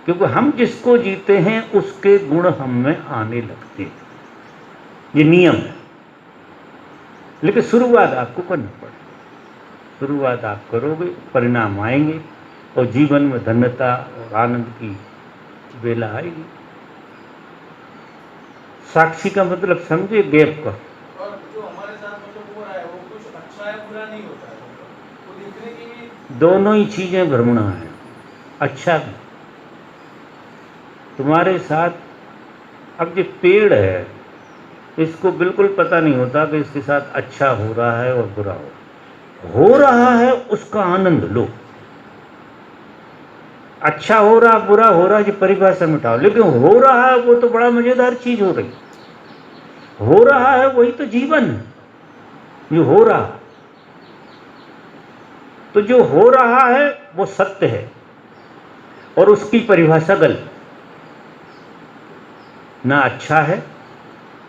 क्योंकि हम जिसको जीते हैं उसके गुण हम में आने लगते हैं। ये नियम है, लेकिन शुरुआत आपको करनी पड़ेगी। शुरुआत आप करोगे, परिणाम आएंगे, और जीवन में धन्यता और आनंद की बेला आएगी। साक्षी का मतलब समझे, गैप का। और जो हमारे साथ मतलब हो रहा है वो कुछ अच्छा है बुरा नहीं होता है, वो दिखने की भी दोनों ही चीजें भ्रमणा है। अच्छा भी तुम्हारे साथ, अब जो पेड़ है इसको बिल्कुल पता नहीं होता कि इसके साथ अच्छा हो रहा है और बुरा हो रहा है, उसका आनंद लो। अच्छा हो रहा बुरा हो रहा, ये परिभाषा मिटाओ, लेकिन हो रहा है वो तो बड़ा मजेदार चीज हो रही। हो रहा है वही तो जीवन है, जो हो रहा। तो जो हो रहा है वो सत्य है, और उसकी परिभाषा गलत। ना अच्छा है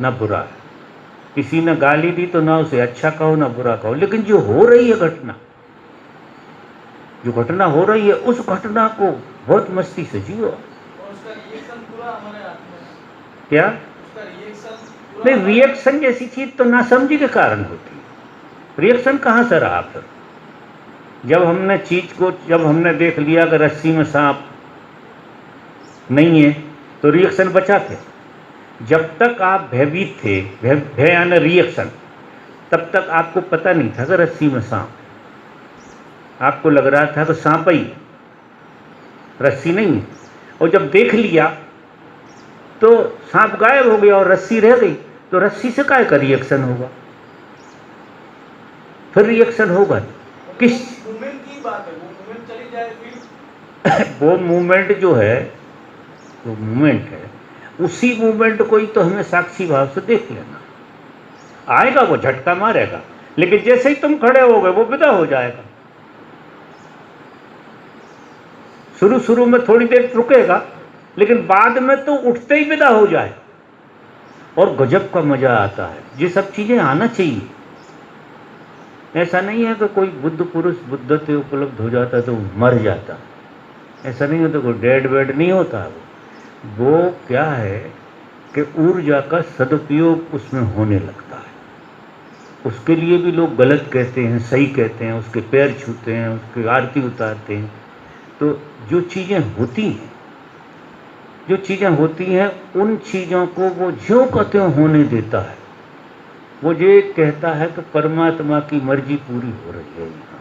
ना बुरा है। किसी ने गाली दी तो ना उसे अच्छा कहो ना बुरा कहो, लेकिन जो हो रही है घटना, जो घटना हो रही है उस घटना को बहुत मस्ती से जियो। और उसका रिएक्शन पूरा हमारे हाथ में है। क्या? उसका रिएक्शन पूरा नहीं, रिएक्शन जैसी चीज तो नासमझी के कारण होती है। रिएक्शन कहाँ से रहा फिर? जब हमने चीज को, जब हमने देख लिया कि रस्सी में सांप नहीं है तो रिएक्शन बचा थे। जब तक आप भयभीत थे, भय यानी रिएक्शन, तब तक आपको पता नहीं था कि रस्सी में सांप है। आपको लग रहा था कि सांप ही रस्सी नहीं है। और जब देख लिया तो सांप गायब हो गया और रस्सी रह गई, तो रस्सी से काय का रिएक्शन होगा? फिर रिएक्शन होगा किस मूवमेंट की बात है, वो मूवमेंट चली जाए फिर वो मूवमेंट जो है, वो मूवमेंट है, उसी मूवमेंट को ही तो हमें साक्षी भाव से देख लेना। आएगा वो झटका मारेगा, लेकिन जैसे ही तुम खड़े हो गए वो विदा हो जाएगा। शुरू शुरू में थोड़ी देर रुकेगा, लेकिन बाद में तो उठते ही विदा हो जाए, और गजब का मजा आता है। ये सब चीजें आना चाहिए। ऐसा नहीं है कि कोई बुद्ध पुरुष बुद्धत्व उपलब्ध हो जाता तो मर जाता, ऐसा नहीं होता, कोई डेड वेड नहीं होता। वो क्या है कि ऊर्जा का सदुपयोग उसमें होने लगता है। उसके लिए भी लोग गलत कहते हैं, सही कहते हैं, उसके पैर छूते हैं, उसकी आरती उतारते हैं। तो जो चीज़ें होती हैं उन चीज़ों को वो ज्यों का त्यों होने देता है। वो ये कहता है कि परमात्मा की मर्जी पूरी हो रही है, यहाँ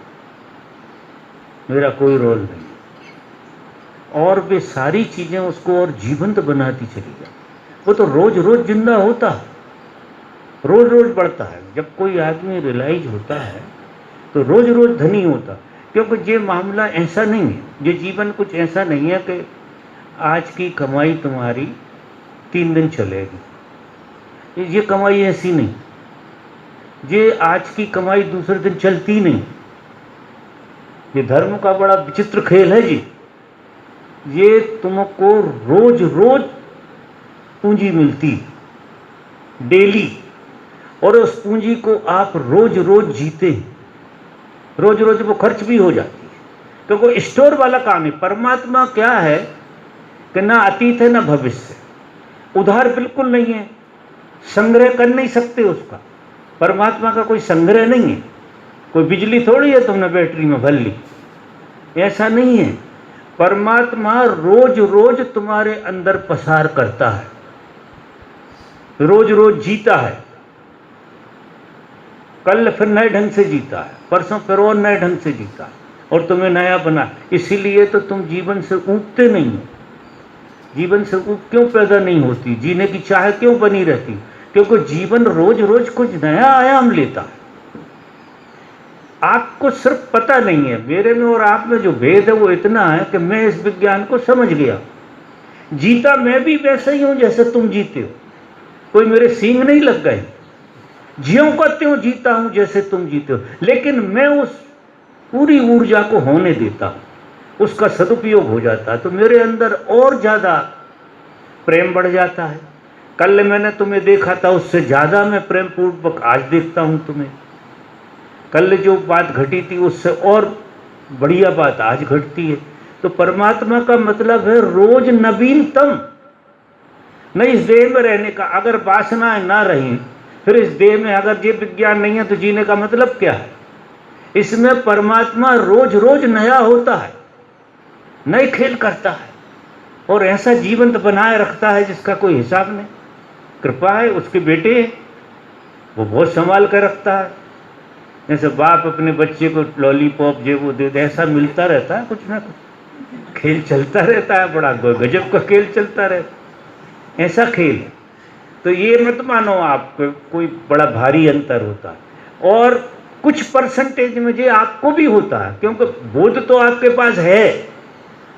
मेरा कोई रोल नहीं। और वे सारी चीज़ें उसको और जीवंत बनाती चली जाए। वो तो रोज रोज जिंदा होता, रोज रोज बढ़ता है। जब कोई आदमी रियलाइज होता है तो रोज रोज धनी होता, क्योंकि ये मामला ऐसा नहीं है, ये जीवन कुछ ऐसा नहीं है कि आज की कमाई तुम्हारी 3 दिन चलेगी। ये कमाई ऐसी नहीं, ये आज की कमाई दूसरे दिन चलती नहीं। ये धर्म का बड़ा विचित्र खेल है जी। ये तुमको रोज रोज पूंजी मिलती डेली, और उस पूंजी को आप रोज रोज जीते, रोज रोज वो खर्च भी हो जाती है, क्योंकि स्टोर वाला काम है। परमात्मा क्या है कि ना अतीत है ना भविष्य, उधार बिल्कुल नहीं है, संग्रह कर नहीं सकते उसका। परमात्मा का कोई संग्रह नहीं है। कोई बिजली थोड़ी है तुमने बैटरी में भर ली, ऐसा नहीं है। परमात्मा रोज रोज तुम्हारे अंदर पसार करता है, रोज रोज जीता है। कल फिर नए ढंग से जीता है, परसों फिर और नए ढंग से जीता है, और तुम्हें नया बना। इसीलिए तो तुम जीवन से ऊबते नहीं हो। जीवन से ऊब क्यों पैदा नहीं होती, जीने की चाह क्यों बनी रहती? क्योंकि जीवन रोज रोज कुछ नया आयाम लेता है। आपको सिर्फ पता नहीं है। मेरे में और आप में जो भेद है वो इतना है कि मैं इस विज्ञान को समझ गया। जीता मैं भी वैसे ही हूं जैसे तुम जीते हो, कोई मेरे सींग नहीं लग गए। ज्यों का त्यों जीता हूं जैसे तुम जीते हो, लेकिन मैं उस पूरी ऊर्जा को होने देता हूं, उसका सदुपयोग हो जाता है, तो मेरे अंदर और ज्यादा प्रेम बढ़ जाता है। कल मैंने तुम्हें देखा था, उससे ज्यादा मैं प्रेम पूर्वक आज देखता हूं तुम्हें। कल जो बात घटी थी उससे और बढ़िया बात आज घटती है। तो परमात्मा का मतलब है रोज नवीनतम, न इस देह में रहने का। अगर वासनाएं ना रही फिर इस देह में, अगर ये विज्ञान नहीं है तो जीने का मतलब क्या है? इसमें परमात्मा रोज रोज नया होता है, नए खेल करता है, और ऐसा जीवंत बनाए रखता है जिसका कोई हिसाब नहीं। कृपा है उसके बेटे, वो बहुत संभाल कर रखता है। जैसे बाप अपने बच्चे को लॉलीपॉप जे वो दे, ऐसा मिलता रहता है, कुछ ना कुछ खेल चलता रहता है, बड़ा गजब का खेल चलता रहता, ऐसा खेल है। तो ये मत मानो आप कोई बड़ा भारी अंतर होता है, और कुछ परसेंटेज में ये आपको भी होता है, क्योंकि बोध तो आपके पास है।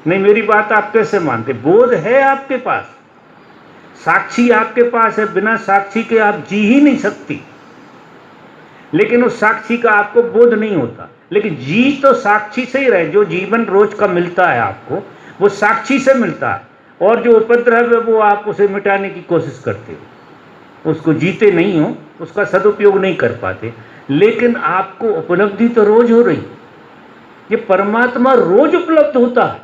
नहीं, मेरी बात आप कैसे मानते? बोध है आपके पास, साक्षी आपके पास है। बिना साक्षी के आप जी ही नहीं सकती, लेकिन उस साक्षी का आपको बोध नहीं होता। लेकिन जी तो साक्षी से ही रहे। जो जीवन रोज का मिलता है आपको, वो साक्षी से मिलता है, और जो उपद्रव है वो आप उसे मिटाने की कोशिश करते हो, उसको जीते नहीं हो, उसका सदुपयोग नहीं कर पाते। लेकिन आपको उपलब्धि तो रोज हो रही। ये परमात्मा रोज उपलब्ध होता है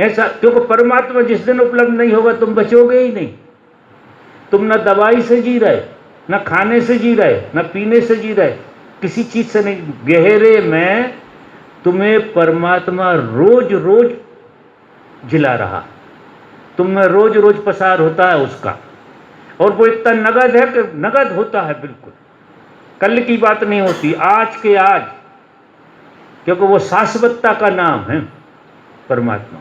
ऐसा, क्योंकि परमात्मा जिस दिन उपलब्ध नहीं होगा तुम बचोगे ही नहीं। तुम ना दवाई से जी रहे, ना खाने से जी रहे, ना पीने से जी रहे, किसी चीज से नहीं। गहरे में तुम्हें परमात्मा रोज रोज जिला रहा। तुम में रोज रोज पसार होता है उसका, और वो इतना नगद है कि नगद होता है बिल्कुल, कल की बात नहीं होती, आज के आज, क्योंकि वो शाश्वतता का नाम है परमात्मा।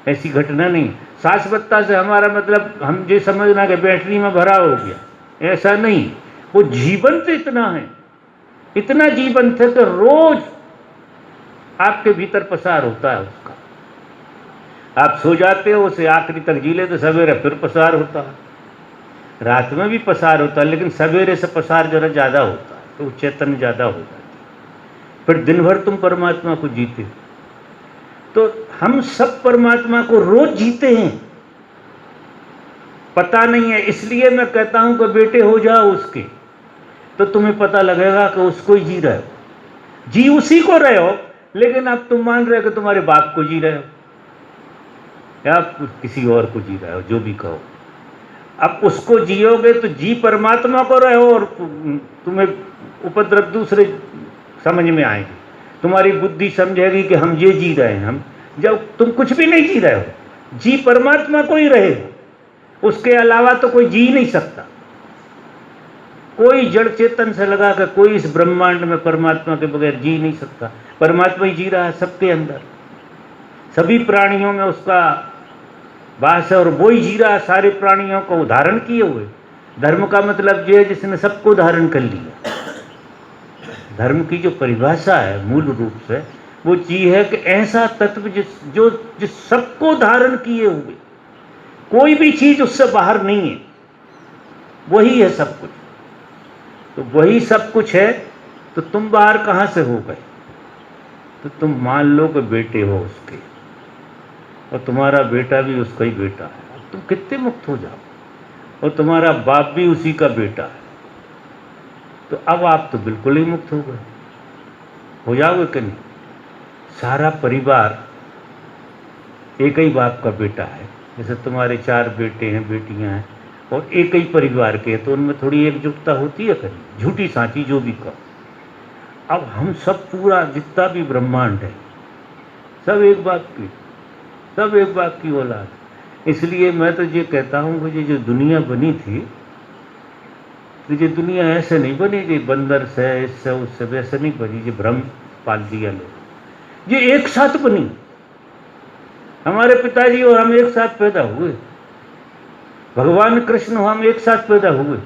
ऐसी घटना नहीं। शाश्वतता से हमारा मतलब हम ये समझना कि बैटरी में भरा हो गया, ऐसा नहीं। वो जीवन से इतना है, इतना जीवन थे कि रोज आपके भीतर पसार होता है उसका। आप सो जाते हो, उसे आखिरी तक जी लेते, सवेरे फिर पसार होता है, रात में भी पसार होता है, लेकिन सवेरे से पसार जरा ज़्यादा होता है, तो चेतन ज़्यादा हो जाता है। फिर दिन भर तुम परमात्मा को जीते। तो हम सब परमात्मा को रोज जीते हैं, पता नहीं है। इसलिए मैं कहता हूं कि बेटे हो जाओ उसके, तो तुम्हें पता लगेगा कि उसको ही जी रहे हो, जी उसी को रहे हो, लेकिन अब तुम मान रहे हो कि तुम्हारे बाप को जी रहे हो या किसी और को जी रहे हो, जो भी कहो। अब उसको जियोगे तो जी परमात्मा को रहे हो, और तुम्हें उपद्रव दूसरे समझ में आएंगे। तुम्हारी बुद्धि समझेगी कि हम ये जी रहे हैं, हम, जब तुम कुछ भी नहीं जी रहे हो, जी परमात्मा को ही रहे हो, उसके अलावा तो कोई जी नहीं सकता। कोई जड़ चेतन से लगा कर कोई इस ब्रह्मांड में परमात्मा के बगैर जी नहीं सकता। परमात्मा ही जी रहा है सबके अंदर, सभी प्राणियों में उसका वास है, और वो ही जी रहा है सारे प्राणियों को धारण किए हुए। धर्म का मतलब ये है जिसने सबको धारण कर लिया। धर्म की जो परिभाषा है मूल रूप से वो चीज है कि ऐसा तत्व जिस सबको धारण किए हुए, कोई भी चीज उससे बाहर नहीं है, वही है सब कुछ। तो वही सब कुछ है, तो तुम बाहर कहाँ से हो गए? तो तुम मान लो कि बेटे हो उसके, और तुम्हारा बेटा भी उसका ही बेटा है। अब तुम कितने मुक्त हो जाओ, और तुम्हारा बाप भी उसी का बेटा है, तो अब आप तो बिल्कुल ही मुक्त हो गए। हो जाओगे कि नहीं? सारा परिवार एक ही बाप का बेटा है। जैसे तुम्हारे 4 बेटे हैं, बेटियां हैं, और एक ही परिवार के हैं, तो उनमें थोड़ी एकजुटता होती है कहीं, झूठी सांची जो भी कहो। अब हम सब पूरा जितना भी ब्रह्मांड है, सब एक बाप की, सब एक बाप की औलाद। इसलिए मैं तो ये कहता हूँ कि ये जो दुनिया बनी थी, तो ये दुनिया ऐसे नहीं बनी कि बंदर से इससे उससे वैसे नहीं बनी, ये भ्रम पाल दिया लोग। ये एक साथ बनी। हमारे पिताजी और हम एक साथ पैदा हुए, भगवान कृष्ण हम एक साथ पैदा हुए,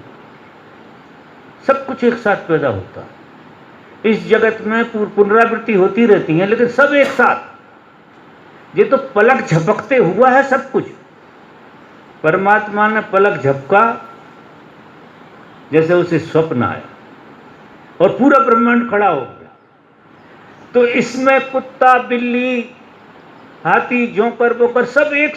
सब कुछ एक साथ पैदा होता है। इस जगत में पुनरावृत्ति होती रहती है, लेकिन सब एक साथ। ये तो पलक झपकते हुआ है सब कुछ। परमात्मा ने पलक झपका, जैसे उसे स्वप्न आया, और पूरा ब्रह्मांड खड़ा हो गया। तो इसमें कुत्ता, बिल्ली, हाथी, जोकर, बोकर सब एक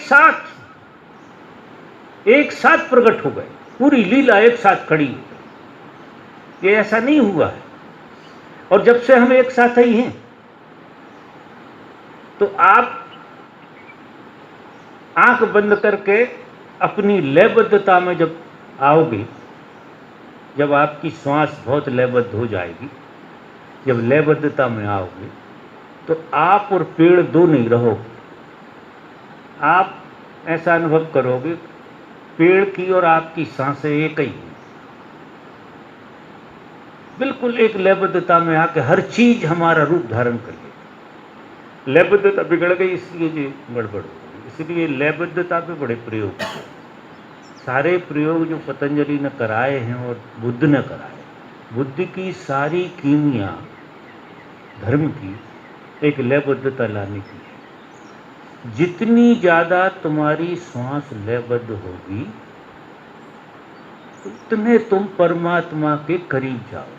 साथ प्रकट हो गए, पूरी लीला एक साथ खड़ी हो गई। ये ऐसा नहीं हुआ है, और जब से हम एक साथ ही हैं, तो आप आंख बंद करके अपनी लयबद्धता में जब आओगे, जब आपकी श्वास बहुत लयबद्ध हो जाएगी, जब लयबद्धता में आओगे, तो आप और पेड़ दो नहीं रहोगे। आप ऐसा अनुभव करोगे पेड़ की और आपकी सांसें एक ही हैं, बिल्कुल एक लयबद्धता में आके हर चीज हमारा रूप धारण कर लेगी। लयबद्धता बिगड़ गई, इसलिए ये गड़बड़ हो गई। इसलिए लयबद्धता पे बड़े प्रयोग किए। सारे प्रयोग जो पतंजलि ने कराए हैं और बुद्ध ने कराए, बुद्ध की सारी कीमिया धर्म की एक लयबद्धता लाने की है। जितनी ज्यादा तुम्हारी श्वास लयबद्ध होगी, उतने तुम परमात्मा के करीब जाओगे।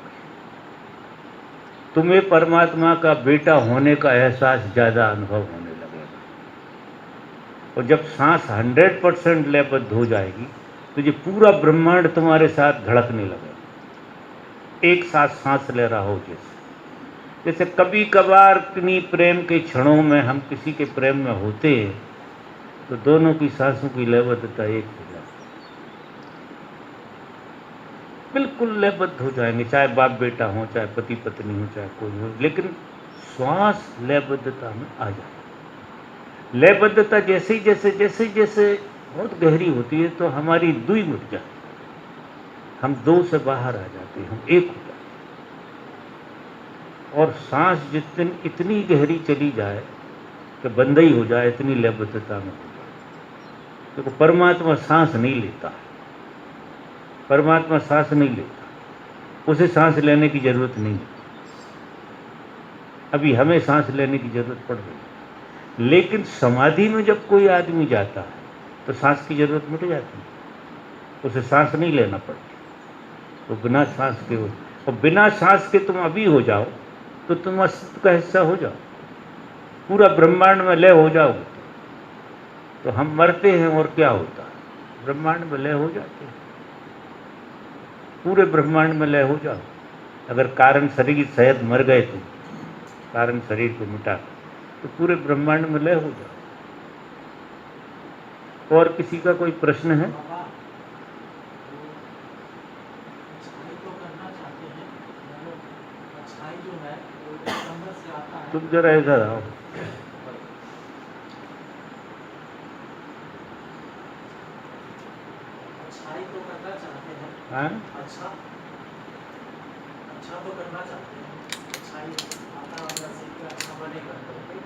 तुम्हें परमात्मा का बेटा होने का एहसास ज्यादा अनुभव होने लगेगा। और जब सांस 100% लयबद्ध हो जाएगी, तो ये पूरा ब्रह्मांड तुम्हारे साथ धड़कने लगेगा, एक साथ सांस ले रहा हो। जैसे कभी कभार किन्हीं प्रेम के क्षणों में हम किसी के प्रेम में होते हैं, तो दोनों की सांसों की लयबद्धता एक हो जाती है, बिल्कुल लयबद्ध हो जाएंगे, चाहे बाप बेटा हो, चाहे पति पत्नी हो, चाहे कोई हो, लेकिन श्वास लयबद्धता में आ जाए। लयबद्धता जैसे जैसे बहुत गहरी होती है तो हमारी दुई मिट जाती, हम दो से बाहर आ जाते हैं, हम एक हो जाते हैं। और सांस जितनी इतनी गहरी चली जाए कि बंद ही हो जाए, इतनी लयबद्धता में हो जाए। देखो परमात्मा सांस नहीं लेता, परमात्मा सांस नहीं लेता, उसे सांस लेने की जरूरत नहीं है। अभी हमें सांस लेने की जरूरत पड़ रही है, लेकिन समाधि में जब कोई आदमी जाता है तो सांस की जरूरत मिट जाती है, उसे सांस नहीं लेना पड़ती, तो बिना सांस के हो। और बिना सांस के तुम अभी हो जाओ तो तुम अस्तित्व का हिस्सा हो जाओ, पूरा ब्रह्मांड में लय हो जाओगे। तो हम मरते हैं और क्या होता है, ब्रह्मांड में लय हो जाते हैं, पूरे ब्रह्मांड में लय हो जाओ। अगर कारण शरीर शायद मर गए तुम, कारण शरीर को मिटा तो पूरे ब्रह्मांड में लय हो जाओ। और किसी का कोई प्रश्न है? बाबा, अच्छाई तो करना चाहते हैं, मतलब अच्छाई जो है वो अंदर से आता है। तुम जरा इधर आओ। अच्छाई तो करना चाहते हैं, हाँ? अच्छा तो करना चाहते हैं, अच्छाई आता अंदर से कि अच्छा बनेगा करके।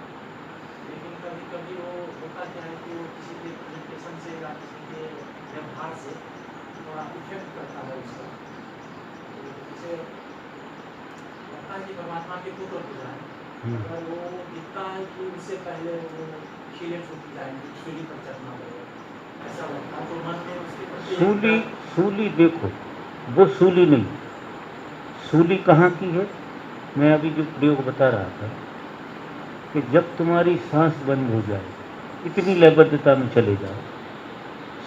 लेकिन कभी कभी वो होता क्या है कि वो किसी के प्रेजेंटेशन से या किसी के व्यवहार से थोड़ा इफेक्ट करता है उसका। तो जैसे लगता है कि परमात्मा के पुत्र हो जाए, अगर वो दिखता है कि उससे पहले वो खीलें छूटी जाएंगी, सूली पर चढ़ना पड़ेगा, ऐसा लगता है। तो मन में उसके प्रति सूली, सूली देखो, वो सूली नहीं, सूली कहाँ की है? मैं अभी जो प्रयोग बता रहा था कि जब तुम्हारी सांस बंद हो जाए, इतनी लयबद्धता में चले जाओ,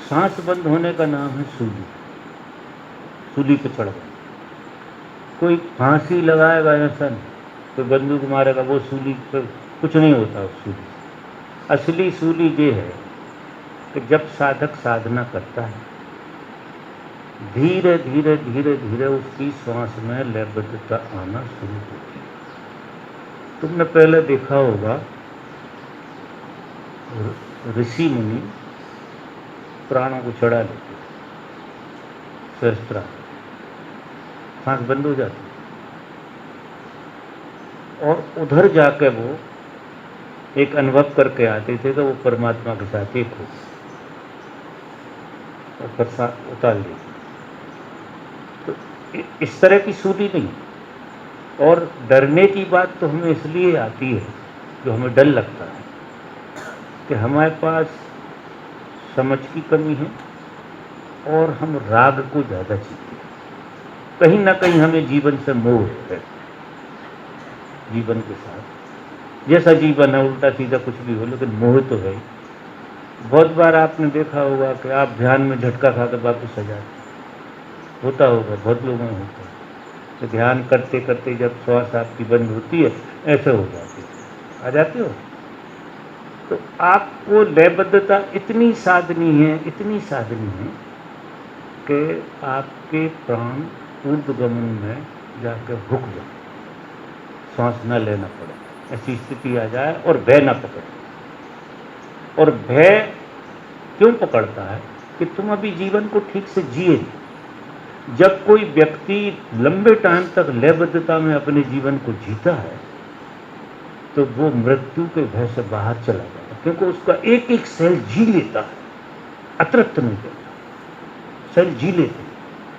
सांस बंद होने का नाम है सूली। सूली पे चढ़ गए। कोई फांसी लगाएगा ऐसा नहीं, कोई बंदूक मारेगा, वो सूली पे कुछ नहीं होता उस सूली। असली सूली ये है कि जब साधक साधना करता है, धीरे धीरे धीरे धीरे उसकी श्वास में लयबद्धता आना शुरू होती है। तुमने पहले देखा होगा ऋषि मुनि प्राणों को चढ़ा लेते, सहस्त्रा, सांस बंद हो जाती, और उधर जाके वो एक अनुभव करके आते थे कि वो परमात्मा के साथ एक हो, और फिर सांस उतार लेते। तो इस तरह की सूली नहीं। और डरने की बात तो हमें इसलिए आती है, जो हमें डर लगता है कि हमारे पास समझ की कमी है और हम राग को ज़्यादा जीते हैं। कहीं ना कहीं हमें जीवन से मोह है, जीवन के साथ जैसा जीवन है उल्टा सीधा कुछ भी हो, लेकिन मोह तो है। बहुत बार आपने देखा होगा कि आप ध्यान में झटका खा कर वापस आ जाते, होता होगा, बहुत लोगों में होता है। तो ध्यान करते करते जब श्वास आपकी बंद होती है, ऐसे हो जाती है, आ जाते हो। तो आपको लयबद्धता इतनी साधनी है, इतनी साधनी है कि आपके प्राण ऊर्ध्वगमन में जाकर रुक जाए, सांस न लेना पड़े, ऐसी स्थिति आ जाए, और भय न पकड़े। और भय क्यों पकड़ता है कि तुम अभी जीवन को ठीक से जिए नहीं। जब कोई व्यक्ति लंबे टाइम तक लयबद्धता में अपने जीवन को जीता है तो वो मृत्यु के भय से बाहर चला जाता है, क्योंकि उसका एक एक सेल जी लेता है, अतृप्त नहीं करता, सेल जी लेते हैं,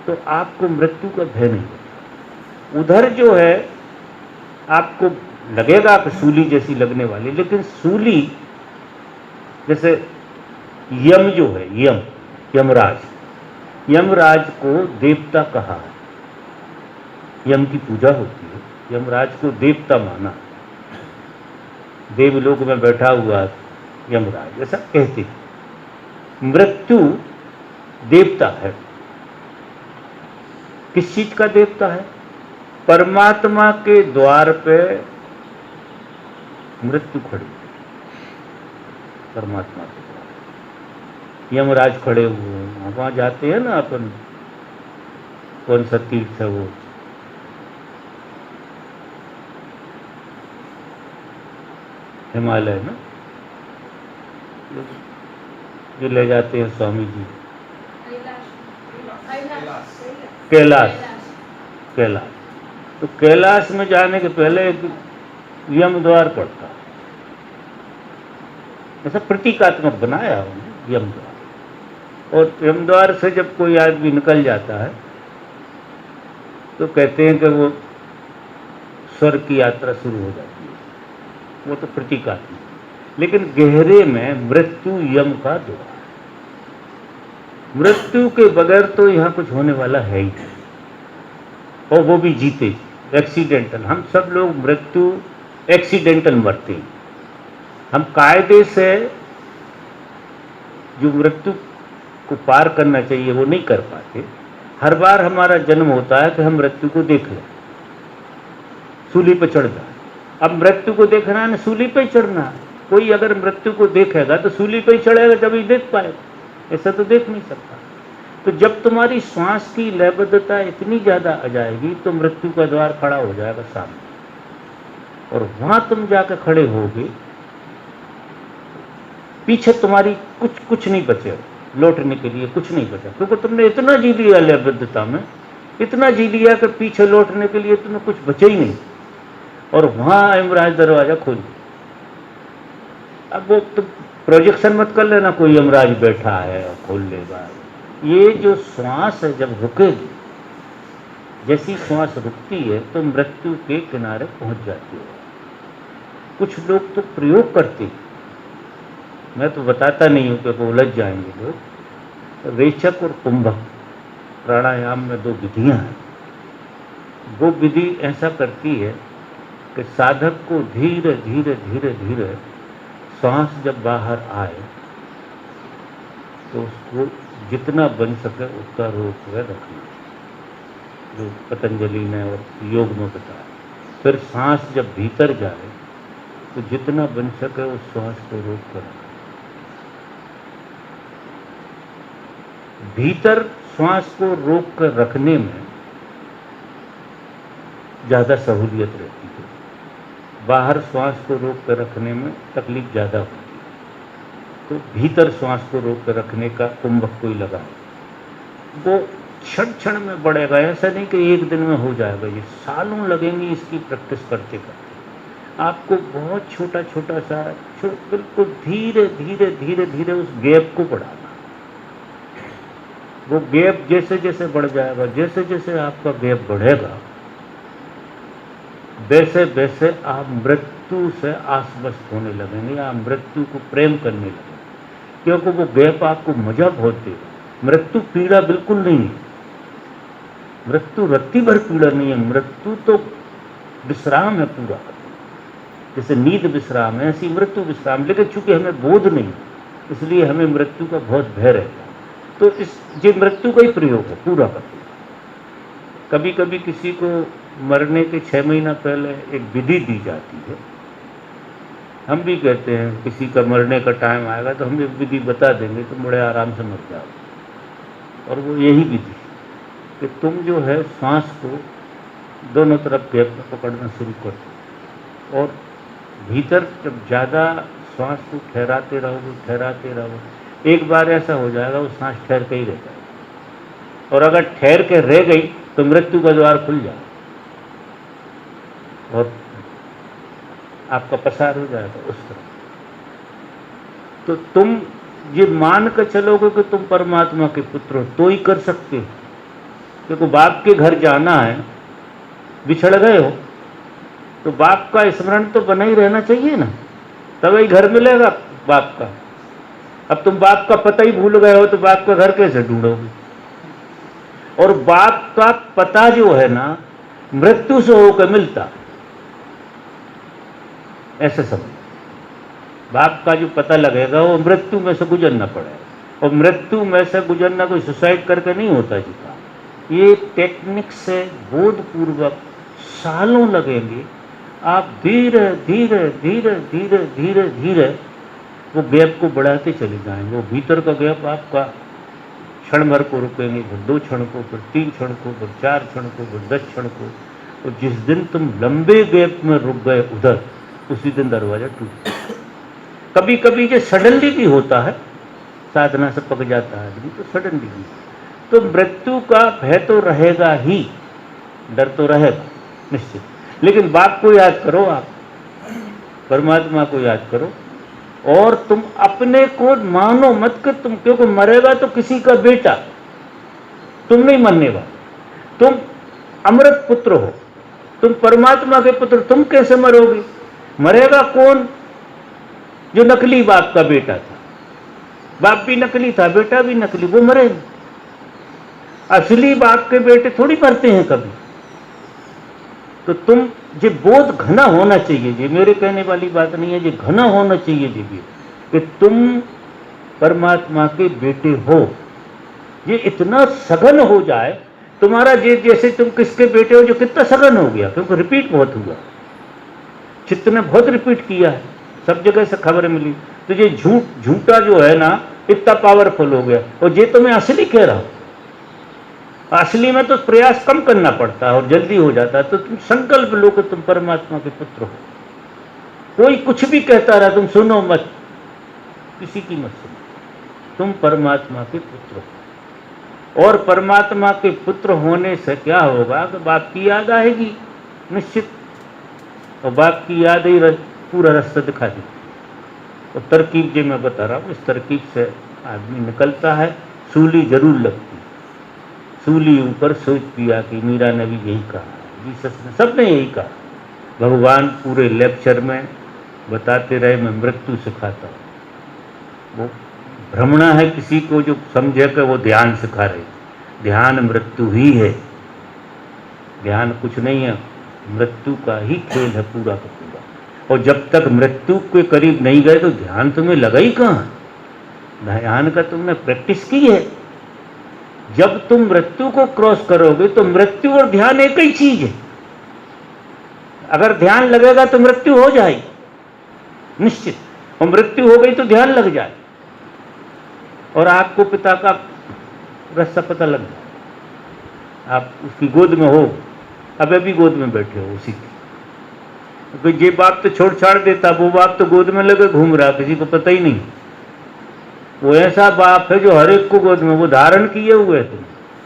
तो आपको मृत्यु का भय नहीं होता। उधर जो है आपको लगेगा कि सूली जैसी लगने वाली, लेकिन सूली जैसे यम जो है, यमराज, यमराज को देवता कहा है, यम की पूजा होती है, यमराज को देवता माना, देवलोक में बैठा हुआ यमराज, ऐसा कहते हैं। मृत्यु देवता है। किस चीज का देवता है? परमात्मा के द्वार पे मृत्यु खड़ी है, परमात्मा के द्वार यमराज खड़े हुए हैं। वहां जाते हैं ना अपन, कौन सा तीर्थ है वो, हिमालय ना, जो ले जाते हैं स्वामी जी, कैलाश। कैलाश। कैलाश, तो कैलाश में जाने के पहले एक यम द्वार पड़ता है, ऐसा प्रतीकात्मक बनाया उन्होंने यम द्वार। और यम द्वार से जब कोई आदमी निकल जाता है तो कहते हैं कि वो स्वर्ग की यात्रा शुरू हो जाती है, वो तो प्रतीकात्मक। लेकिन गहरे में मृत्यु यम का द्वार, मृत्यु के बगैर तो यहाँ कुछ होने वाला है ही नहीं, और वो भी जीते, एक्सीडेंटल। हम सब लोग मृत्यु एक्सीडेंटल मरते हैं। हम कायदे से जो मृत्यु को पार करना चाहिए वो नहीं कर पाते। हर बार हमारा जन्म होता है कि हम मृत्यु को देख लें, सूली पर चढ़ जाए। अब मृत्यु को देखना है ना सूली पर ही चढ़ना है। कोई अगर मृत्यु को देखेगा तो सूली पर ही चढ़ेगा जब ही देख पाएगा, ऐसा तो देख नहीं सकता। तो जब तुम्हारी श्वास की लयबद्धता इतनी ज़्यादा आ जाएगी तो मृत्यु का द्वार खड़ा हो जाएगा सामने, और वहां तुम जाकर खड़े होगे, पीछे तुम्हारी कुछ नहीं बचे, लौटने के लिए कुछ नहीं बचा, क्योंकि तुमने इतना जी लिया लयबद्धता में, इतना जी लिया कि पीछे लौटने के लिए तुम्हें कुछ बचे ही नहीं। और वहां यमराज दरवाजा खोल दिया। अब वो तुम प्रोजेक्शन मत कर लेना कोई यमराज बैठा है और खोल लेगा। ये जो श्वास है जब रुकेगी, जैसी श्वास रुकती है तो मृत्यु के किनारे पहुंच जाती है। कुछ लोग तो प्रयोग करते हैं, मैं तो बताता नहीं हूं कि वो उलझ जाएंगे लोग। रेचक और कुंभक प्राणायाम में 2 विधियां हैं। वो विधि ऐसा करती है कि साधक को धीरे धीरे धीरे धीरे श्वास जब बाहर आए तो उसको जितना बन सके उतना रोक कर रखना, जो पतंजलि ने और योग में बताया। फिर सांस जब भीतर जाए तो जितना बन सके उस श्वास को रोक कर रखना। भीतर श्वास को रोक कर रखने में ज़्यादा सहूलियत रहती है, बाहर श्वास को रोक कर रखने में तकलीफ ज़्यादा होती है। तो भीतर श्वास को रोक कर रखने का कुंभक कोई लगा, वो क्षण क्षण में बढ़ेगा। ऐसा नहीं कि एक दिन में हो जाएगा, ये सालों लगेंगे इसकी प्रैक्टिस करते करते। आपको बहुत छोटा छोटा सा बिल्कुल धीरे धीरे धीरे धीरे उस गैप को बढ़ाना। वो गैप जैसे जैसे बढ़ जाएगा, जैसे जैसे आपका गैप बढ़ेगा, वैसे वैसे आप मृत्यु से आश्वस्त होने लगेंगे, आप मृत्यु को प्रेम करने लगेंगे, क्योंकि वो गैप आपको मजा बहुत देगा। मृत्यु पीड़ा बिल्कुल नहीं है, मृत्यु रत्ती भर पीड़ा नहीं है। मृत्यु तो विश्राम है पूरा, जैसे नींद विश्राम है ऐसी मृत्यु विश्राम। लेकिन चूंकि हमें बोध नहीं, इसलिए हमें मृत्यु का बहुत भय रहता है। तो ये मृत्यु का ही प्रयोग है पूरा का पूरा। कभी कभी किसी को मरने के 6 महीना पहले एक विधि दी जाती है। हम भी कहते हैं किसी का मरने का टाइम आएगा तो हम एक विधि बता देंगे, तुम बड़े आराम से मर जाओ। और वो यही विधि कि तुम जो है सांस को दोनों तरफ गैप में पकड़ना शुरू कर दो, और भीतर जब ज़्यादा श्वास को ठहराते रहोगे, एक बार ऐसा हो जाएगा वो सांस ठहर के ही रह जाएगी। और अगर ठहर के रह गई तो मृत्यु का द्वार खुल जाए और आपका पसार हो जाएगा उस तरह। तो तुम ये मान कर चलोगे कि तुम परमात्मा के पुत्र हो तो ही कर सकते हो। क्योंकि बाप के घर जाना है, बिछड़ गए हो तो बाप का स्मरण तो बना ही रहना चाहिए ना, तभी घर मिलेगा बाप का। अब तुम बाप का पता ही भूल गए हो तो बाप का घर कैसे ढूंढोगे? और बाप का पता जो है ना मृत्यु से होकर मिलता, ऐसे समझ। बाप का जो पता लगेगा वो मृत्यु में से गुजरना पड़ेगा, और मृत्यु में से गुजरना कोई सुसाइड करके नहीं होता जी का। ये टेक्निक से बोधपूर्वक सालों लगेंगे। आप धीरे धीरे धीरे धीरे धीरे धीरे वो गैप को बढ़ाते चले जाएंगे। वो भीतर का गैप आपका क्षण भर को रुकेंगे, फिर 2 क्षण को, फिर 3 क्षण को, फिर 4 क्षण को, फिर 10 क्षण को। और जिस दिन तुम लंबे गैप में रुक गए उधर, उसी दिन दरवाजा टूट। कभी कभी ये सडनली भी होता है, साधना से पक जाता है आदमी, तो सडनली। तो मृत्यु का भय तो रहेगा ही, डर तो रहेगा निश्चित, लेकिन बाप को याद करो, आप परमात्मा को याद करो, और तुम अपने को मानो मत कि तुम, क्योंकि मरेगा तो किसी का बेटा, तुम नहीं मरने वाले, तुम अमृत पुत्र हो, तुम परमात्मा के पुत्र, तुम कैसे मरोगे? मरेगा कौन? जो नकली बाप का बेटा था, बाप भी नकली था, बेटा भी नकली, वो मरेगा। असली बाप के बेटे थोड़ी मरते हैं कभी। तो तुम ये बोध घना होना चाहिए, ये मेरे कहने वाली बात नहीं है, ये घना होना चाहिए ये भी कि तुम परमात्मा के बेटे हो। ये इतना सघन हो जाए तुम्हारा, ये जैसे तुम किसके बेटे हो, जो कितना सघन हो गया, क्योंकि रिपीट बहुत हुआ, चित्त ने बहुत रिपीट किया है, सब जगह से खबर मिली। तो ये झूठा जो है ना, इतना पावरफुल हो गया। और ये तो मैं असली कह रहा हूं, असली में तो प्रयास कम करना पड़ता है और जल्दी हो जाता है। तो तुम संकल्प लो कि तुम परमात्मा के पुत्र हो। कोई कुछ भी कहता रहा, तुम सुनो मत, किसी की मत सुनो, तुम परमात्मा के पुत्र हो। और परमात्मा के पुत्र होने से क्या होगा कि बाप की याद आएगी निश्चित, और बाप की याद ही पूरा रास्ता दिखा देती। और तरकीब जो मैं बता रहा हूँ, इस तरकीब से आदमी निकलता है। सूली जरूर लगती, सूली ऊपर सोच पिया कि मीरा ने भी यही कहा, जीसस ने, सबने यही कहा। भगवान पूरे लेक्चर में बताते रहे, मैं मृत्यु सिखाता हूँ। वो भ्रमणा है किसी को जो समझे कि वो ध्यान सिखा रहे। ध्यान मृत्यु ही है, ध्यान कुछ नहीं है, मृत्यु का ही खेल है पूरा का पूरा। और जब तक मृत्यु के करीब नहीं गए तो ध्यान तुम्हें लगा ही कहाँ? ध्यान का तुमने प्रैक्टिस की है। जब तुम मृत्यु को क्रॉस करोगे तो मृत्यु और ध्यान एक ही चीज है। अगर ध्यान लगेगा तो मृत्यु हो जाएगी निश्चित, और मृत्यु हो गई तो ध्यान लग जाए, और आपको पिता का रास्ता पता लग जाए। आप उसकी गोद में हो, अब अभी गोद में बैठे हो उसी की। तो ये बाप तो छोड़ छाड़ देता, वो बाप तो गोद में लगे घूम रहा, किसी को पता ही नहीं। वो ऐसा बाप है जो हर एक को गोद में, वो धारण किए हुए थे,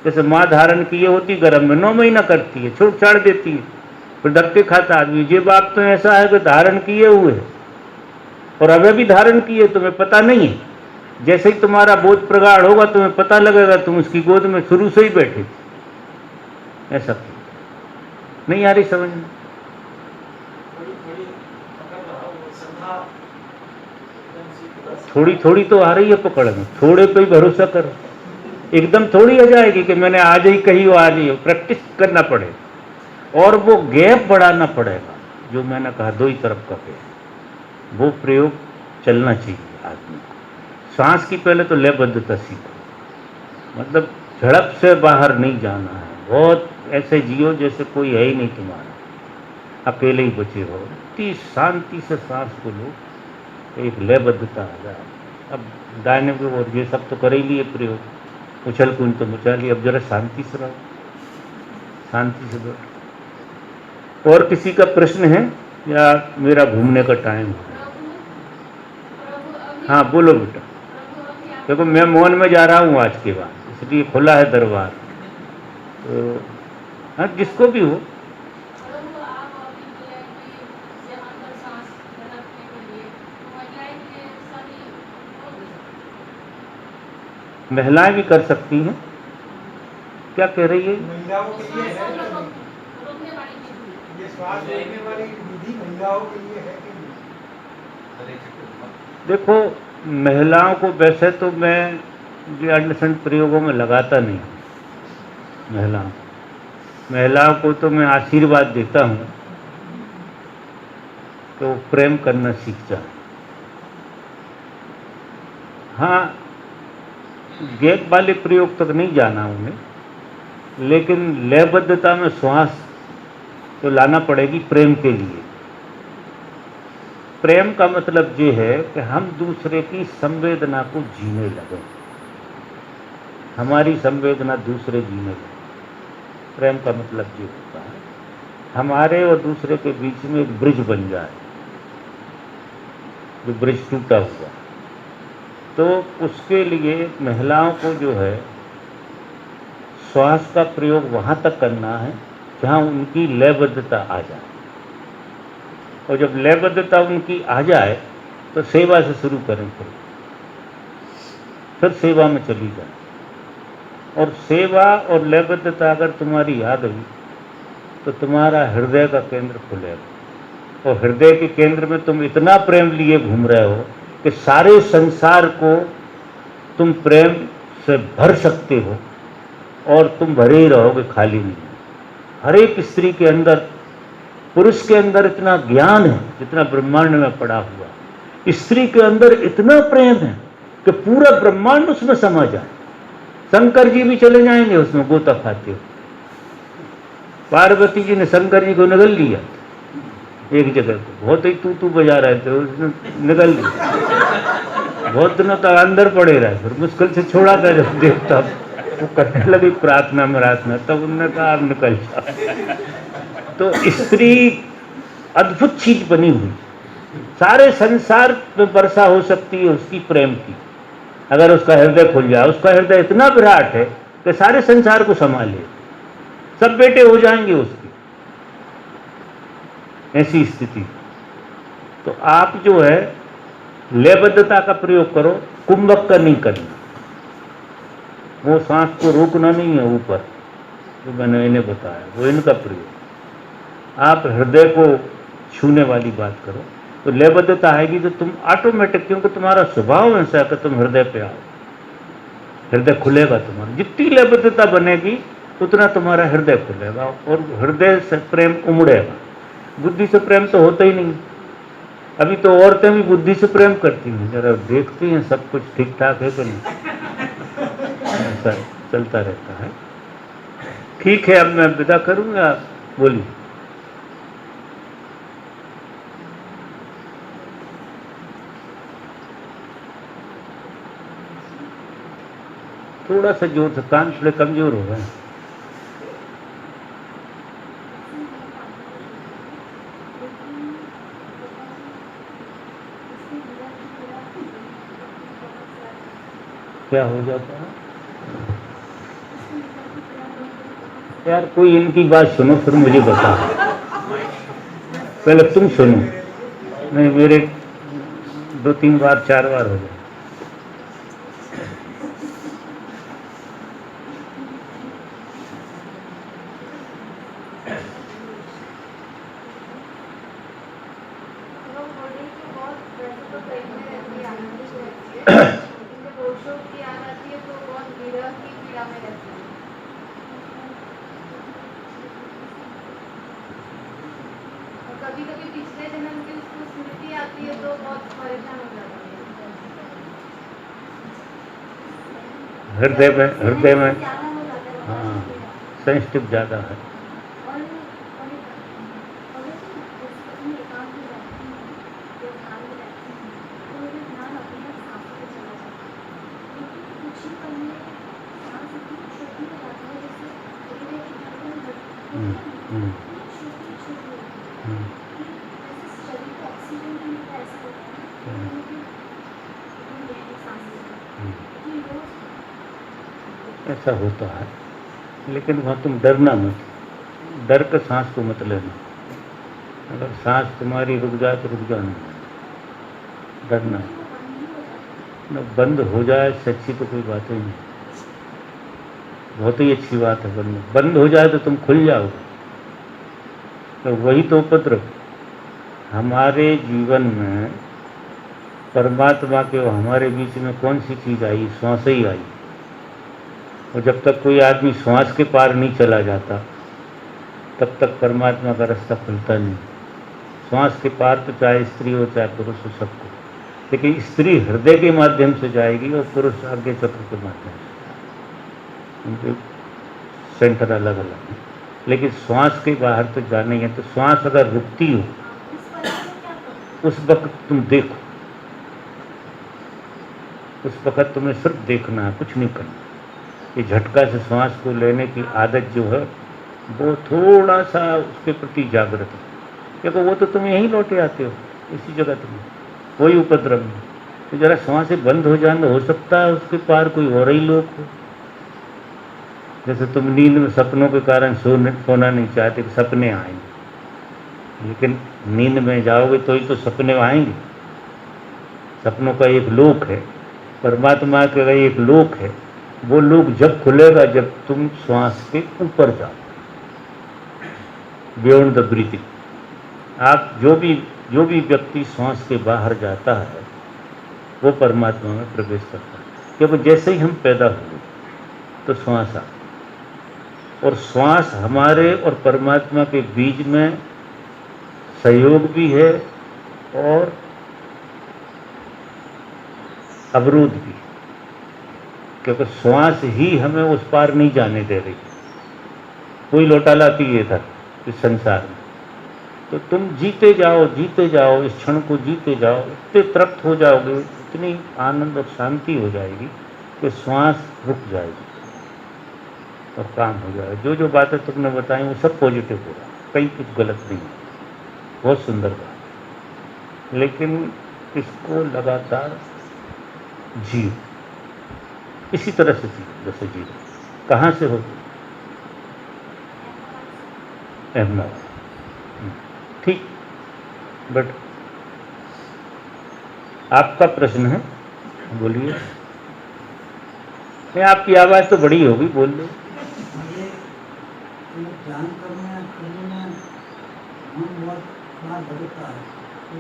जैसे माँ धारण किए होती, गर्भ में 9 महीना करती है, छोड़ छाड़ देती है, फिर धक्के खाता आदमी। ये बाप तो ऐसा है कि धारण किए हुए है, और अभी भी धारण किए, तुम्हें पता नहीं है। जैसे ही तुम्हारा बोध प्रगाढ़ होगा तुम्हें पता लगेगा तुम उसकी गोद में शुरू से ही बैठे थे। ऐसा नहीं आ रही समझ में? थोड़ी थोड़ी तो आ रही है पकड़ में, थोड़े पे ही भरोसा करो, एकदम थोड़ी आ जाएगी कि मैंने आज ही कही हो, आज ही हो। प्रैक्टिस करना पड़ेगा, और वो गैप बढ़ाना पड़ेगा, जो मैंने कहा दो ही तरफ का गैप, वो प्रयोग चलना चाहिए आदमी को। सांस की पहले तो लयबद्धता सीखो, मतलब झड़प से बाहर नहीं जाना है, बहुत ऐसे जियो जैसे कोई है ही नहीं तुम्हारा, अकेले ही बचे हो, इतनी शांति से सांस को लो, एक लयबद्धता आ जाए। अब दाहिने को और ये सब तो कर ही लिए प्रयोग, उछल कूद तो मचा लिया, अब जरा शांति से रहो, शांति से बैठो। और किसी का प्रश्न है या मेरा घूमने का टाइम है? हाँ बोलो बेटा। देखो मैं मौन में जा रहा हूँ आज के बाद, इसलिए खुला है दरबार, तो हाँ जिसको भी हो। महिलाएं भी कर सकती हैं, क्या कह रही है? महिलाओं के लिए है, ये श्वास रोकने वाली विधि महिलाओं के लिए है कि नहीं? देखो महिलाओं को वैसे तो मैं ये अंडरस्टैंड प्रयोगों में लगाता नहीं, महिलाओं को तो मैं आशीर्वाद देता हूँ तो प्रेम करना सीख जाए। हाँ गैप वाले प्रयोग तक नहीं जाना उन्हें, लेकिन लयबद्धता में श्वास तो लाना पड़ेगी प्रेम के लिए। प्रेम का मतलब ये है कि हम दूसरे की संवेदना को जीने लगें, हमारी संवेदना दूसरे जीने लगे। प्रेम का मतलब ये होता है हमारे और दूसरे के बीच में एक ब्रिज बन जाए, जो ब्रिज टूटा हुआ, तो उसके लिए महिलाओं को जो है श्वास का प्रयोग वहाँ तक करना है जहाँ उनकी लयबद्धता आ जाए, और जब लयबद्धता उनकी आ जाए तो सेवा से शुरू करें, फिर सेवा में चली जाए। और सेवा और लयबद्धता अगर तुम्हारी आ गई तो तुम्हारा हृदय का केंद्र खुलेगा, और हृदय के केंद्र में तुम इतना प्रेम लिए घूम रहे हो कि सारे संसार को तुम प्रेम से भर सकते हो, और तुम भरे ही रहोगे, खाली नहीं। हर एक स्त्री के अंदर, पुरुष के अंदर इतना ज्ञान है जितना ब्रह्मांड में पड़ा हुआ, स्त्री के अंदर इतना प्रेम है कि पूरा ब्रह्मांड उसमें समा जाए। शंकर जी भी चले जाएंगे उसमें गोता खाते हो। पार्वती जी ने शंकर जी को निगल लिया एक जगह पे, बहुत ही तू बजा रहे थे, उसने निगल लिया। बहुत दिनों तक अंदर पड़े रहे, फिर मुश्किल से छोड़ा था। जब देवता वो करने लगी प्रार्थना मरार्थना, तब उन्होंने कहा अब निकल जाओ। तो स्त्री अद्भुत चीज बनी हुई, सारे संसार में वर्षा हो सकती है उसकी प्रेम की, अगर उसका हृदय खुल जाए। उसका हृदय इतना विराट है कि सारे संसार को संभाले, सब बेटे हो जाएंगे उसके, ऐसी स्थिति। तो आप जो है लयबद्धता का प्रयोग करो, कुंभक का नहीं करना। वो सांस को रोकना नहीं है ऊपर, जो मैंने इन्हें बताया, वो इनका प्रयोग। आप हृदय को छूने वाली बात करो, तो लयबद्धता आएगी तो तुम ऑटोमेटिक, क्योंकि तुम्हारा स्वभाव ऐसा है कि तुम हृदय पे आओ, हृदय खुलेगा तुम्हारा। जितनी लयबद्धता बनेगी उतना तुम्हारा हृदय खुलेगा, और हृदय से प्रेम उमड़ेगा। बुद्धि से प्रेम तो होता ही नहीं। अभी तो औरतें भी बुद्धि से प्रेम करती हैं, जरा देखती हैं सब कुछ ठीक ठाक है कि नहीं, ऐसा चलता रहता है। ठीक है, अब मैं विदा करूंगा, बोलिए। थोड़ा सा जोर से, कान थोड़े कमजोर हो गए। क्या हो जाता है यार? कोई इनकी बात सुनो फिर मुझे बताओ। पहले तुम सुनो, नहीं मेरे 2-3 बार 4 बार हो गए। कभी कभी पिछले जन्म की उसको स्मृति आती है तो बहुत परेशान हो जाती है। हृदय में हाँ सेंसिटिव ज़्यादा है। ऐसा होता है, लेकिन वहाँ तुम डरना मत, डर के सांस को मत लेना। अगर सांस तुम्हारी रुक जाए तो रुक जाना, डरना न बंद हो जाए से अच्छी तो कोई बात ही नहीं। बहुत ही अच्छी बात है, बंद हो जाए तो तुम खुल जाओगे। तो वही तो उपद्रव हमारे जीवन में, परमात्मा के और हमारे बीच में कौन सी चीज़ आई? श्वास ही आई। और जब तक कोई आदमी श्वास के पार नहीं चला जाता तब तक परमात्मा का रास्ता खुलता नहीं। श्वास के पार तो चाहे स्त्री हो चाहे पुरुष हो, सबको, लेकिन स्त्री हृदय के माध्यम से जाएगी और पुरुष आगे चक्र के माध्यम से। उनके सेंटर अलग अलग है, लेकिन श्वास के बाहर तो जाना ही है। तो श्वास अगर रुकती हो उस वक्त तुम देखो, उस वक्त तुम्हें सिर्फ देखना है, कुछ नहीं करना। ये झटका से श्वास को लेने की आदत जो है वो थोड़ा सा उसके प्रति जागृत है, क्योंकि वो तो तुम यहीं लौटे आते हो, इसी जगह तुम्हें कोई उपद्रव नहीं। तो जरा श्वासें बंद हो जाना, हो सकता है उसके पार कोई और ही लोग हो। जैसे तुम नींद में सपनों के कारण सोना नहीं चाहते कि सपने आएंगे, लेकिन नींद में जाओगे तो ही तो सपने आएंगे। सपनों का एक लोक है, परमात्मा का एक लोक है। वो लोक जब खुलेगा जब तुम श्वास के ऊपर जाओ, बियॉन्ड द ब्रीथिंग। आप जो भी व्यक्ति श्वास के बाहर जाता है वो परमात्मा में प्रवेश करता है, क्योंकि जैसे ही हम पैदा हुए तो श्वास आ, और श्वास हमारे और परमात्मा के बीच में सहयोग भी है और अवरोध भी, क्योंकि श्वास ही हमें उस पार नहीं जाने दे रही। कोई लौटा लाती है इधर इस संसार में। तो तुम जीते जाओ इस क्षण को जीते जाओ, इतने तृप्त हो जाओगे, इतनी आनंद और शांति हो जाएगी कि श्वास रुक जाएगी और काम हो जाएगा। जो जो बातें तुमने बताई वो सब पॉजिटिव होगा, कहीं कुछ गलत नहीं है, बहुत सुंदर बात। लेकिन इसको लगातार जियो, इसी तरह से जियो जैसे जियो। कहाँ से हो? अहमदाबाद। ठीक, बट आपका प्रश्न है, बोलिए। नहीं, आपकी आवाज़ तो बड़ी होगी, बोल दो। ध्यान करने में मन बहुत बार भटकता है, तो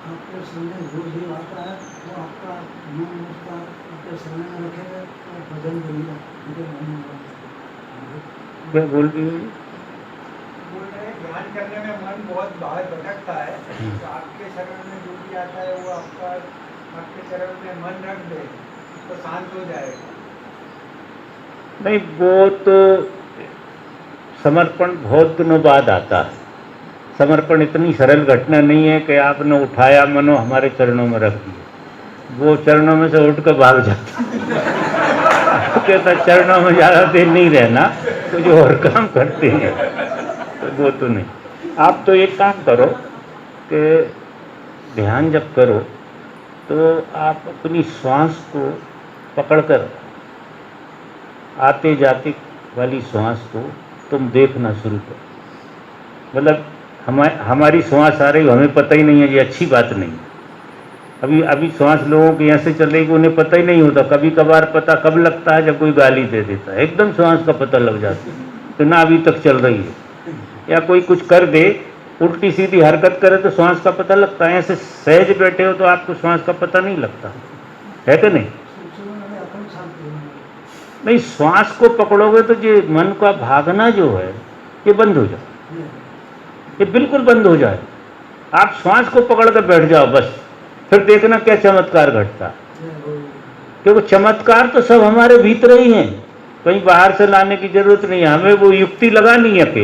आपके सामने जो भी आता है वो आपका मन उसका आपके सामने में रखेगा तो भजन करिएगा, मुझे मन क्या बोल रही हो? बोल रहे हैं ध्यान करने में मन बहुत बाहर भटकता है, तो आपके शरण में जो भी आता है वो आपके शरण में मन रख दे तो शांत हो जाएगा। नहीं, वो तो समर्पण बहुत दिनों बाद आता है। समर्पण इतनी सरल घटना नहीं है कि आपने उठाया मनो हमारे चरणों में रख दिया, वो चरणों में से उठ कर भाग जाता कहता चरणों में ज़्यादा देर नहीं रहना, तो जो और काम करते हैं तो वो तो नहीं। आप तो एक काम करो कि ध्यान जब करो तो आप अपनी श्वास को पकड़कर आते जाते वाली श्वास को तुम देखना शुरू करो। मतलब हमारी श्वास आ रही, हमें पता ही नहीं है, ये अच्छी बात नहीं है। अभी श्वास लोगों की ऐसे चल रही कि उन्हें पता ही नहीं होता। कभी कभार पता कब लगता है जब कोई गाली दे देता है, एकदम श्वास का पता लग जाता है तो ना अभी तक चल रही है। या कोई कुछ कर दे, उल्टी सीधी हरकत करे तो श्वास का पता लगता है। ऐसे सहज बैठे हो तो आपको श्वास का पता नहीं लगता है कि नहीं? नहीं, श्वास को पकड़ोगे तो ये मन का भागना जो है ये बंद हो जाए, ये बिल्कुल बंद हो जाए। आप श्वास को पकड़ कर बैठ जाओ बस, फिर देखना क्या चमत्कार घटता है। क्योंकि चमत्कार तो सब हमारे भीतर ही हैं, कहीं बाहर से लाने की जरूरत नहीं है। हमें वो युक्ति लगानी है कि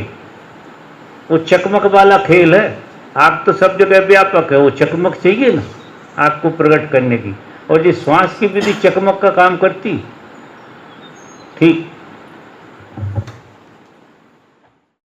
वो चकमक वाला खेल है। आग तो सब जगह व्यापक है, वो चकमक चाहिए ना आग को प्रकट करने की, और ये श्वास की विधि चकमक का काम करती। ठीक,